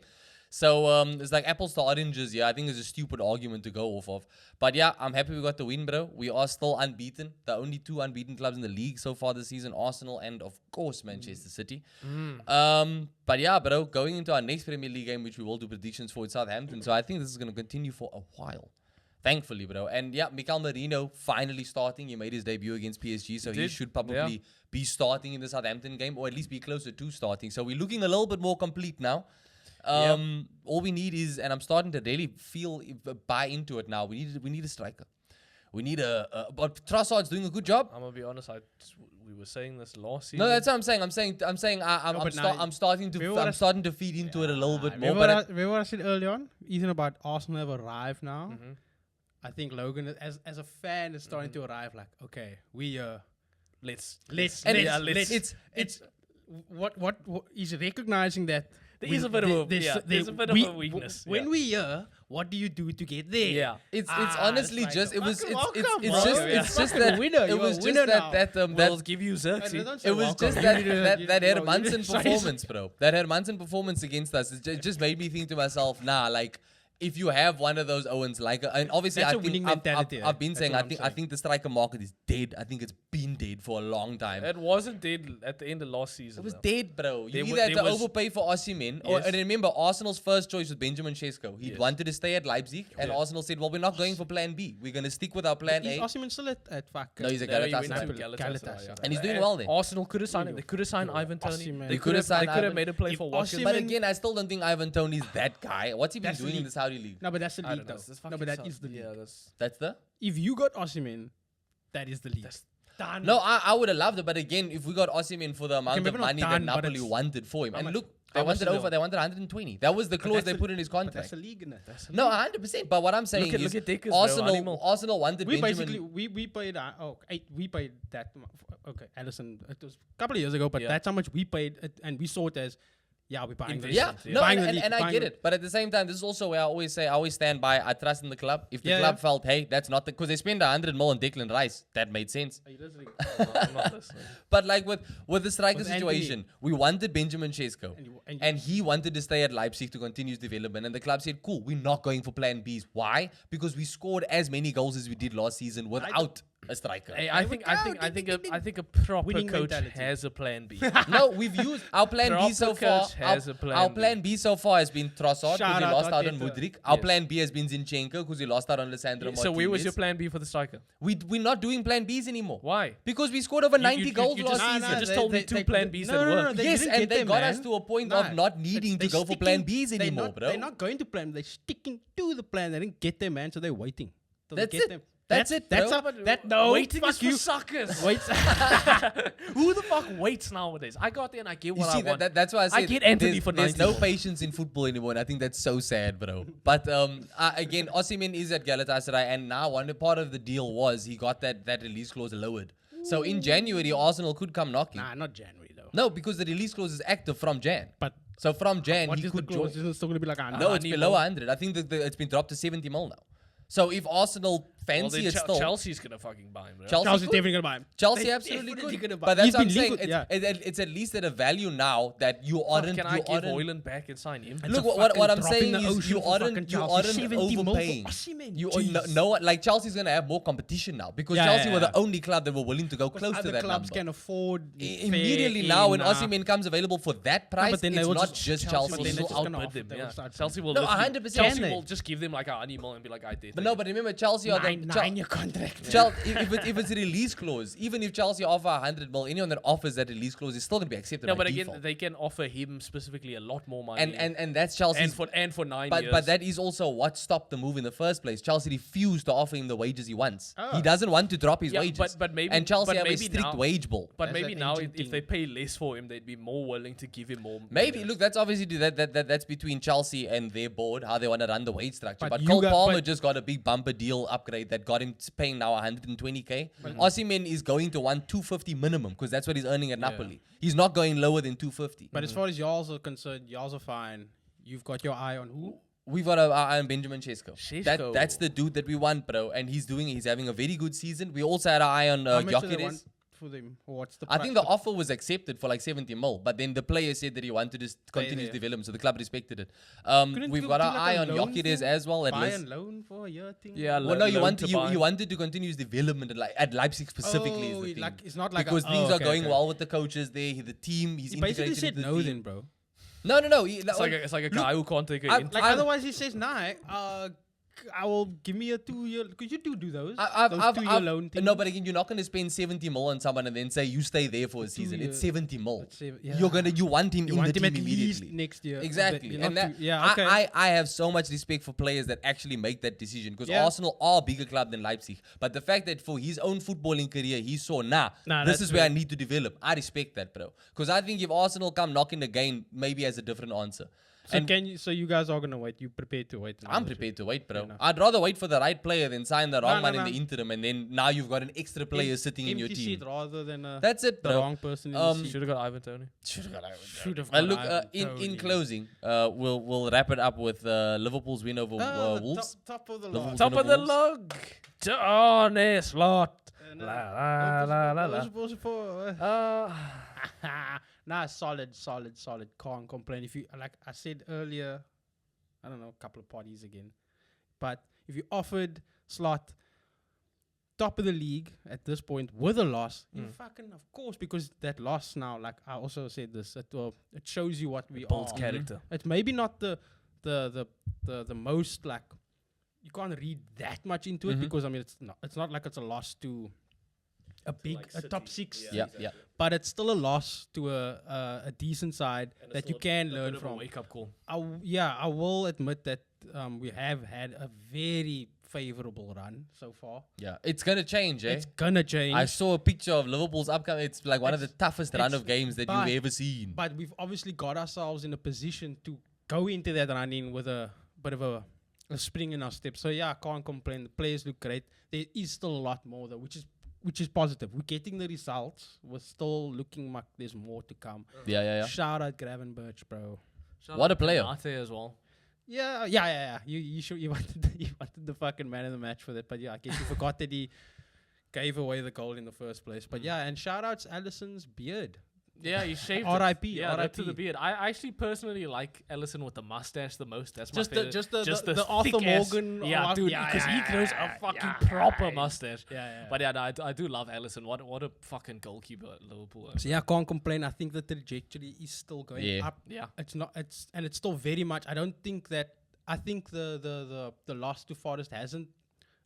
So it's like apples to oranges. Yeah, I think it's a stupid argument to go off of. But yeah, I'm happy we got the win, bro. We are still unbeaten. The only 2 unbeaten clubs in the league so far this season, Arsenal and of course Manchester City. But yeah, bro, going into our next Premier League game, which we will do predictions for, with Southampton. So I think this is going to continue for a while. Thankfully, bro. And yeah, Mikel Merino finally starting. He made his debut against PSG, so he should probably be starting in the Southampton game, or at least be closer to starting. So we're looking a little bit more complete now. All we need is, and I'm starting to really buy into it now. We need a striker. We need but Trossard's doing a good job. I'm gonna be honest. We were saying this last season. No, that's what I'm saying. I'm saying I'm starting to feed into it a little bit more. Remember what I said earlier on? Even about Arsenal have arrived now. I think Logan, as a fan, is starting to arrive. Like, okay, let's. It's what he's recognizing that. There's a bit of a weakness. When we what do you do to get there? Yeah, it's honestly like just it's just that winner. It was just that we'll give you Xerxes. it was just that Hermansen performance, bro. That Hermansen performance against us. It just made me think to myself, nah, like. If you have one of those Owens, like, and obviously That's I a winning think mentality, I've been saying, That's I what I'm think the striker market is dead. I think it's been dead for a long time. It wasn't dead at the end of last season. It was though. dead, bro. You either had to overpay for Osimhen, and remember, Arsenal's first choice was Benjamin Sesko. He wanted to stay at Leipzig, and Arsenal said, well, we're not going for plan B. We're going to stick with our plan A. Is Osimhen still at fuck? No, he's at Galatasaray. And he's doing well then. Arsenal could have signed him. They could have signed Ivan Toney. They could have made a play for Watkins. But again, I still don't think Ivan Toney is that guy. What's he been doing in the Saudi league? No, but that's the league, though. No, but that is the league. That's the. If you got Osimhen, that is the league. Done. No, I would have loved it, but again, if we got Osimhen for the amount of money that Napoli wanted for him, and look, they wanted 120. That was the clause they put in his contract. That's a league, isn't it? No, 100%. But what I'm saying is, Arsenal wanted we Benjamin. Basically we paid we paid that. Okay, Allison, it was a couple of years ago, but that's how much we paid, and we saw it as. Yeah, we're buying the league. And I get it. But at the same time, this is also where I always stand by, I trust in the club. If the club felt, hey, that's not because they spend 100 mil on Declan Rice, that made sense. Are you listening? I'm not listening. But like with the striker situation, we wanted Benjamin Sesko, and he wanted to stay at Leipzig to continue his development. And the club said, cool, we're not going for plan Bs. Why? Because we scored as many goals as we did last season without a striker. Hey, I think a proper coach has a plan B. No, we've used our plan B so far. Our plan B so far has been Trossard because he lost out on Mudryk. Our plan B has been Zinchenko because he lost out on Lissandro Martinez. So where was your plan B for the striker? We're not doing plan Bs anymore. Why? Because we scored over 90 goals last season. You just told me two plan Bs that work. Yes, and they got us to a point of not needing to go for plan Bs anymore, bro. They're not going to plan. They're sticking to the plan. They didn't get there, man, so they're waiting. That's it. That's it. Waiting is for suckers. Wait. Who the fuck waits nowadays? I got there and I get what I want. That's why I said I get Anthony for 90. There's no patience in football anymore, and I think that's so sad, bro. But again, Osimhen is at Galatasaray, and now one part of the deal was he got that release clause lowered. So in January, Arsenal could come knocking. Nah, not January though. No, because the release clause is active from Jan. But so from Jan, he could join. Is it still going to be like 100? No, it's below 100. I think that it's been dropped to 70 mil now. So if Arsenal fancy it still... Chelsea's going to fucking buy him, bro. Chelsea's definitely going to buy him. Chelsea absolutely could. But that's what I'm saying. It's at least at a value now that you aren't... Can I give Hoyland back and sign him? Look, what I'm saying is you aren't overpaying. Like Chelsea's going to have more competition now because Chelsea were the only club that were willing to go close to that number. Clubs can afford... Immediately now when Osimhen comes available for that price, it's not just Chelsea. Chelsea will... No, 100%. Chelsea will just give them like a animal and be like, I did. But no, but remember, Chelsea are the... 9-year contract. If it's a release clause, even if Chelsea offer 100 mil, anyone that offers that release clause is still going to be accepted. No, but again, they can offer him specifically a lot more money. And that's Chelsea. And for 9 years. But that is also what stopped the move in the first place. Chelsea refused to offer him the wages he wants. He doesn't want to drop his wages. And Chelsea have a strict wage bill. But maybe now, if they pay less for him, they'd be more willing to give him more. Maybe. Look, that's obviously that's between Chelsea and their board, how they want to run the wage structure. But Cole Palmer just got a big bumper deal upgrade that got him paying now 120k. Osimhen is going to want 250 minimum because that's what he's earning at Napoli. He's not going lower than 250. But as far as y'all are concerned, y'all are fine. You've got your eye on who? We've got our eye on Benjamin Sesko. That's the dude that we want, bro. And he's having a very good season. We also had our eye on Gyökeres. For them? What's the I think the offer was accepted for like 70 mil, but then the player said that he wanted to continue his development, so the club respected it. We've got our eye on Gyökeres as well. Buy and loan for a year thing? Yeah, well, no, you wanted to continue his development at Leipzig specifically. Oh, it's not like because things are going well with the coaches there, the team. He's basically said no, then, bro. No. It's like a guy who can't take it. Like otherwise he says, nah. I will give me a 2 year. Because you do those. I've 2 year loan things. no, but again, you're not going to spend 70 mil on someone and then say you stay there for a season. It's 70 mil. Yeah. You want him You in want the him team at least immediately. next year. Exactly. But And that, okay. I have so much respect for players that actually make that decision because Yeah. Arsenal are a bigger club than Leipzig. But the fact that for his own footballing career, he saw, Nah, this that's is where I fair. need to develop. I respect that, bro. Because I think if Arsenal come knocking again, maybe has a different answer. So so you guys are gonna wait? You prepared to wait? I'm prepared to wait, bro. enough. I'd rather wait for the right player than sign the wrong No, one no. in the interim, and then now you've got an extra player sitting in your Empty team. seat rather than That's it, the bro. wrong person in the seat. Should have got Ivan Toney. Should have Look, got in Tony. closing, we'll wrap it up with Liverpool's win over The Wolves. top of the Liverpool. line. Top of the Wolves. log. Honest lot. La la la la la. Was for, nah, solid. Can't complain. If you like, I said earlier, I don't know, a couple of parties again, but if you offered Slot top of the league at this point with a loss, you fucking of course, because that loss now, like I also said this, it shows you what we Builds are. character. It's maybe not the most like, you can't read that much into it because I mean it's not like it's a loss to a big a top 6, Yeah. but it's still a loss to a decent side that you can learn from. Wake up call. I will admit that we have had a very favorable run so far. Yeah, it's gonna change, eh? It's gonna change. I saw a picture of Liverpool's upcoming. It's like one of the toughest run it's- of games that but- you've ever seen. But we've obviously got ourselves in a position to go into that running with a bit of a spring in our step. So yeah, I can't complain. The players look great. There is still a lot more though, which is positive. We're getting the results. We're still looking like there's more to come. Yeah. Shout out Gravenberch, bro. What a player. Arte as well. Yeah. You wanted the fucking man of the match for that, but yeah, I guess you forgot that he gave away the goal in the first place. But yeah, and shout outs Allison's beard. Yeah, he shaved R.I.P., it. Yeah, R.I.P. right to the beard. I actually personally like Ellison with the mustache the most. That's Just my the- favorite. just the Arthur thick-ass- Morgan Yeah, or- dude, yeah, because yeah, he grows yeah, a fucking yeah, proper yeah. mustache. Yeah. But yeah, no, I do love Ellison. What a fucking goalkeeper at Liverpool. So yeah, I can't complain. I think the trajectory is still going up. Yeah. It's still very much. I don't think that. I think the loss to Forest hasn't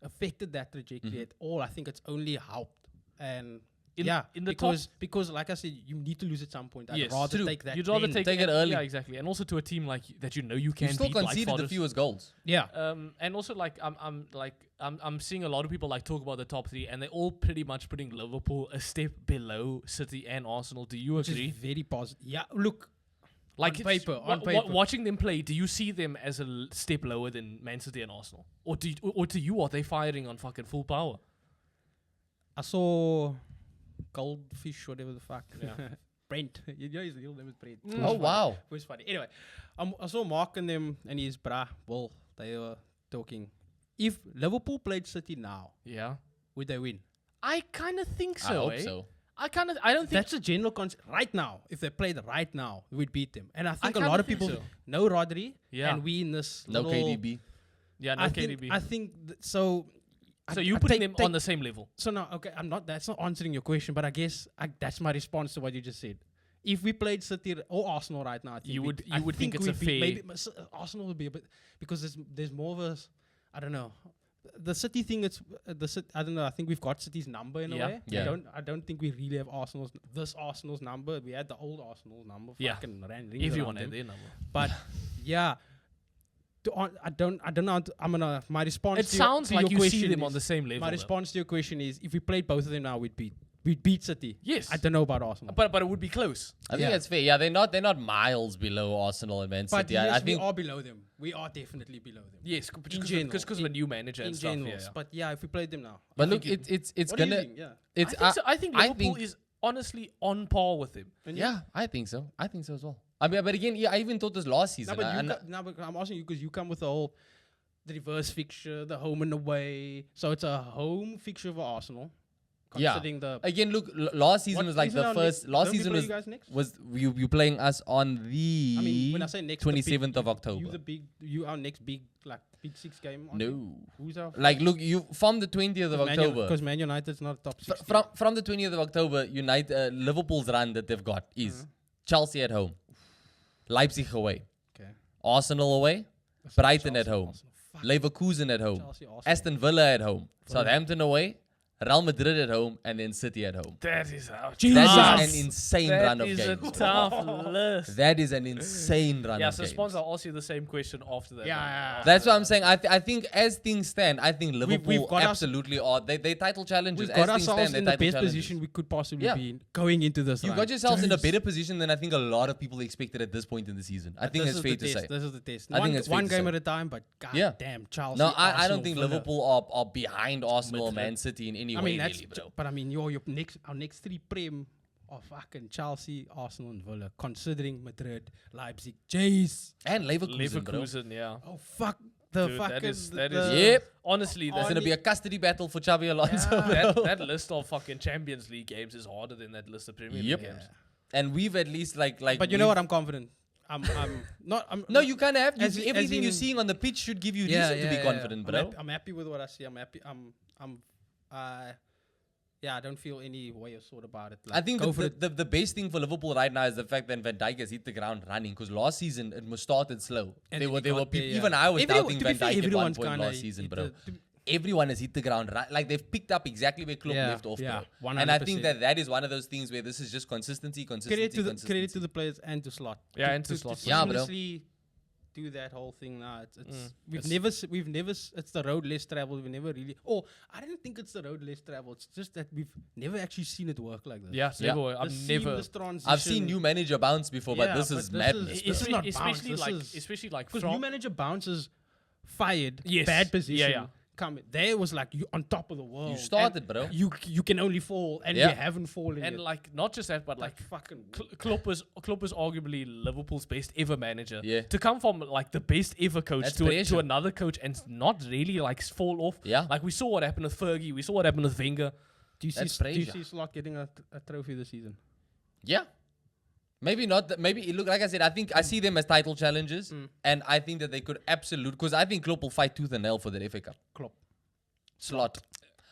affected that trajectory at all. I think it's only helped. And In the because like I said, you need to lose at some point. I'd Yes, rather true. take that. You'd rather then. Take it early. Yeah, exactly. And also to a team like that, you can You still beat like conceded the Forest. fewest goals. Yeah. And also I'm seeing a lot of people like talk about the top 3, and they're all pretty much putting Liverpool a step below City and Arsenal. Do you Which agree? is very positive. Yeah. Look. Like on it's- paper, wa- on paper. watching them play, do you see them as a step lower than Man City and Arsenal, or to you are they firing on fucking full power? I saw Goldfish, whatever the fuck. Yeah. Brent. You know his real name is Brent. Oh, wow. It was funny. Anyway, I saw Mark and them and his Will. They were talking. If Liverpool played City now, Yeah, would they win? I kind of think so. I hope eh? so. I don't think That's a general concept. Right now, if they played right now, we'd beat them. And I think a kinda lot of think people so. know Rodri. Yeah. And we in this No little, KDB. Yeah, no I KDB. think, I think so. so you're putting them on the same level. So now, okay, that's not answering your question, but I guess that's my response to what you just said. If we played City or Arsenal right now, I think You would I think it's a we'd be- fair- maybe Arsenal would be a bit, because there's more of a, I don't know. The City thing, I don't know. I think we've got City's number in a Yeah. way. Yeah. I don't think we really have Arsenal's number. We had the old Arsenal's number. Yeah. Fucking ran rings Everyone around had them. their number. But yeah, I don't know. My response. It to sounds your like you see question them is- on the same level. My though. response to your question is, if we played both of them now, we'd beat City. Yes. I don't know about Arsenal. But it would be close. I think Yeah. that's fair. Yeah, they're not miles below Arsenal and Man But City. yes, I think we are below them. We are definitely below them. Yes, In general. because of a new manager In and stuff. general. Yeah. But yeah, if we played them now. But I look, think it's what do you gonna think? Yeah. it's I think I Liverpool think- is honestly on par with him. And yeah, I think so. I think so as well. I mean, but again, yeah, I even thought this last No, season. but I'm asking you because you come with the reverse fixture, the home and away. So it's a home fixture for Arsenal. Yeah. Considering the Again, look, last season What- was like isn't the our first. next- Last don't we season play you guys next? was you playing us on the I mean, when I say next, the big- 27th of October. our next big six game. No, Who's our like look, you from the 20th of October. Because Man United's not a top six. From the 20th of October, Liverpool's run that they've got is Chelsea at home, Leipzig away, Okay. Arsenal away, Brighton at home, Leverkusen at home, Chelsea, Arsenal. Aston Villa at home, Southampton away, Real Madrid at home, and then City at home. That is out. That is an insane run of That games. is a tough list. That is an insane run Yeah, of so games. Sponsor, I'll ask you the same question after that. Yeah. That's what I'm saying. I think as things stand, I think Liverpool got us- absolutely are. They title challenges. We've As got things ourselves stand, in they the title best challenges. position we could possibly Yeah. be in going into this You run. got yourselves in a Jeez. better position than I think a lot of people expected at this point in the season. I think This it's is fair the to test. say. This is the test. I think it's fair one to game say. at a time, but god Yeah. damn, Chelsea. No, I Arsenal, don't think Villa. Liverpool are behind Arsenal or Madrid. Man City in any I way, mean, that's really, bro. but I mean, our next three prem are fucking Chelsea, Arsenal, and Villa. Considering Madrid, Leipzig, Jays. And Leverkusen, bro. Leverkusen, yeah. Oh fuck the Dude, fucking. that is the- Yep. Honestly, It's that's going to be a custody battle for Xavi Alonso. Yeah. bro. that list of fucking Champions League games is harder than that list of Premier Yep. League games. And we've at least like. But you know what? I'm confident. I'm not. I'm No, you can't have. As Everything you're in- seeing on the pitch should give you Yeah, reason to be yeah, confident, bro. I'm happy with what I see. I'm happy. Yeah, I don't feel any way of sort about it. I think go for the best thing for Liverpool right now is the fact that Van Dijk has hit the ground running. Because last season it was started slow. And There then were he there were got there, people. yeah. Even I was doubting to be Van fair, Dijk at one everyone's point kinda last season, hit bro. the- Everyone has hit the ground right. Like they've picked up exactly where Klopp Yeah, left off, yeah, bro. And I think 100%. that is one of those things where this is just consistency. credit to the players and to Slot. Yeah, and to Slot. Yeah, bro. seamlessly do that whole thing now. It's It's- we've never it's the road less traveled. We never really. Oh, I don't think it's the road less traveled. It's just that we've never actually seen it work like this. Yeah, Yeah. never. I've The never. seamless transition. I've seen new manager bounce before, but Yeah, this but is this madness. is- bro. this is not bounce, especially this like, is- especially like because from new manager bounces fired. Yes. Bad position. Yeah. Come there was like you on top of the world. You started, and bro. You can only fall, and Yeah. we haven't fallen and yet. like not just that, but like fucking. Klopp was arguably Liverpool's best ever manager. Yeah. To come from like the best ever coach That's to pressure. another coach and not really like fall off. Yeah. Like we saw what happened with Fergie. We saw what happened with Wenger. Do you That's see pressure. Slot getting a trophy this season? Yeah. Maybe not. Maybe look, like I said, I think I see them as title challengers, and I think that they could absolutely. Because I think Klopp will fight tooth and nail for the FA Cup. Klopp. Slot.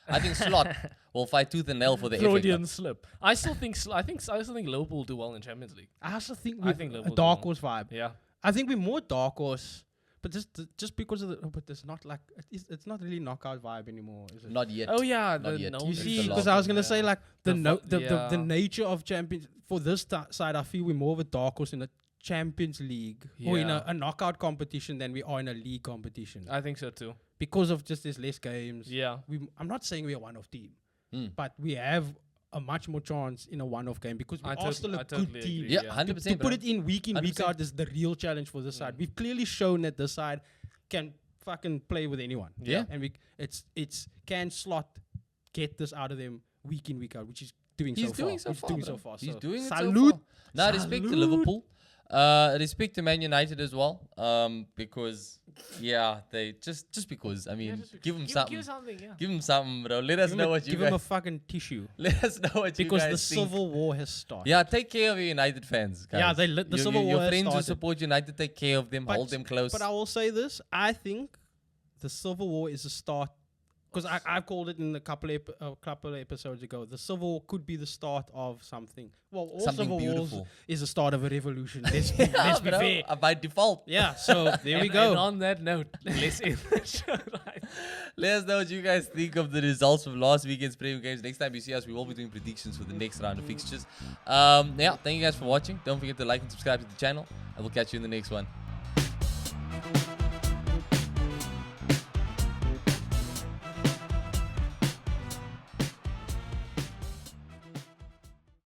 I think Slot will fight tooth and nail for the FA Freudian Cup. slip. I still think Liverpool will do well in Champions League. I also think I with think a Liverpool dark do horse vibe. Yeah. I think we're more dark horse, but just because of the but it's not like it's not really knockout vibe anymore, is it? Not yet. Oh yeah. Not yet. No, You It's see, the because last I was one, gonna yeah. say like the Yeah. nature of champions for this side, I feel we're more of a dark horse in a Champions League or in Yeah. a knockout competition than we are in a league competition I think so too. because of just there's less games. Yeah. I'm not saying we're a one-off team, Mm. but we have a much more chance in a one-off game because we are still a good totally team. agree, Yeah, yeah. 100%. To put it in week 100%. out is the real challenge for this side. We've clearly shown that this side can fucking play with anyone. Yeah. And it's can Slot get this out of them week in, week out, which he's doing He's so doing far. so far. He's doing bro. so far. He's So doing it salute. so far. Now, respect to Salute. Liverpool. Respect to Man United as well. Because they just because I mean, give them something. yeah. Give them something, bro. Let us know what you Give him a guys. fucking tissue Let us know what you because guys the think. civil war has started. Yeah, take care of your United fans, guys. Yeah, the civil war Your has friends who started. support United, take care of them, hold them close. But I will say this: I think the civil war is a start. Because I called it in a couple of episodes ago. The civil war could be the start of something. Well, all Something civil beautiful. wars is the start of a revolution. Let's be Bro, fair. by default. Yeah, so there we And go. on that note, let's end the show right. Let us know what you guys think of the results from last weekend's Premier Games. Next time you see us, we will be doing predictions for the next round of fixtures. Thank you guys for watching. Don't forget to like and subscribe to the channel. I will catch you in the next one.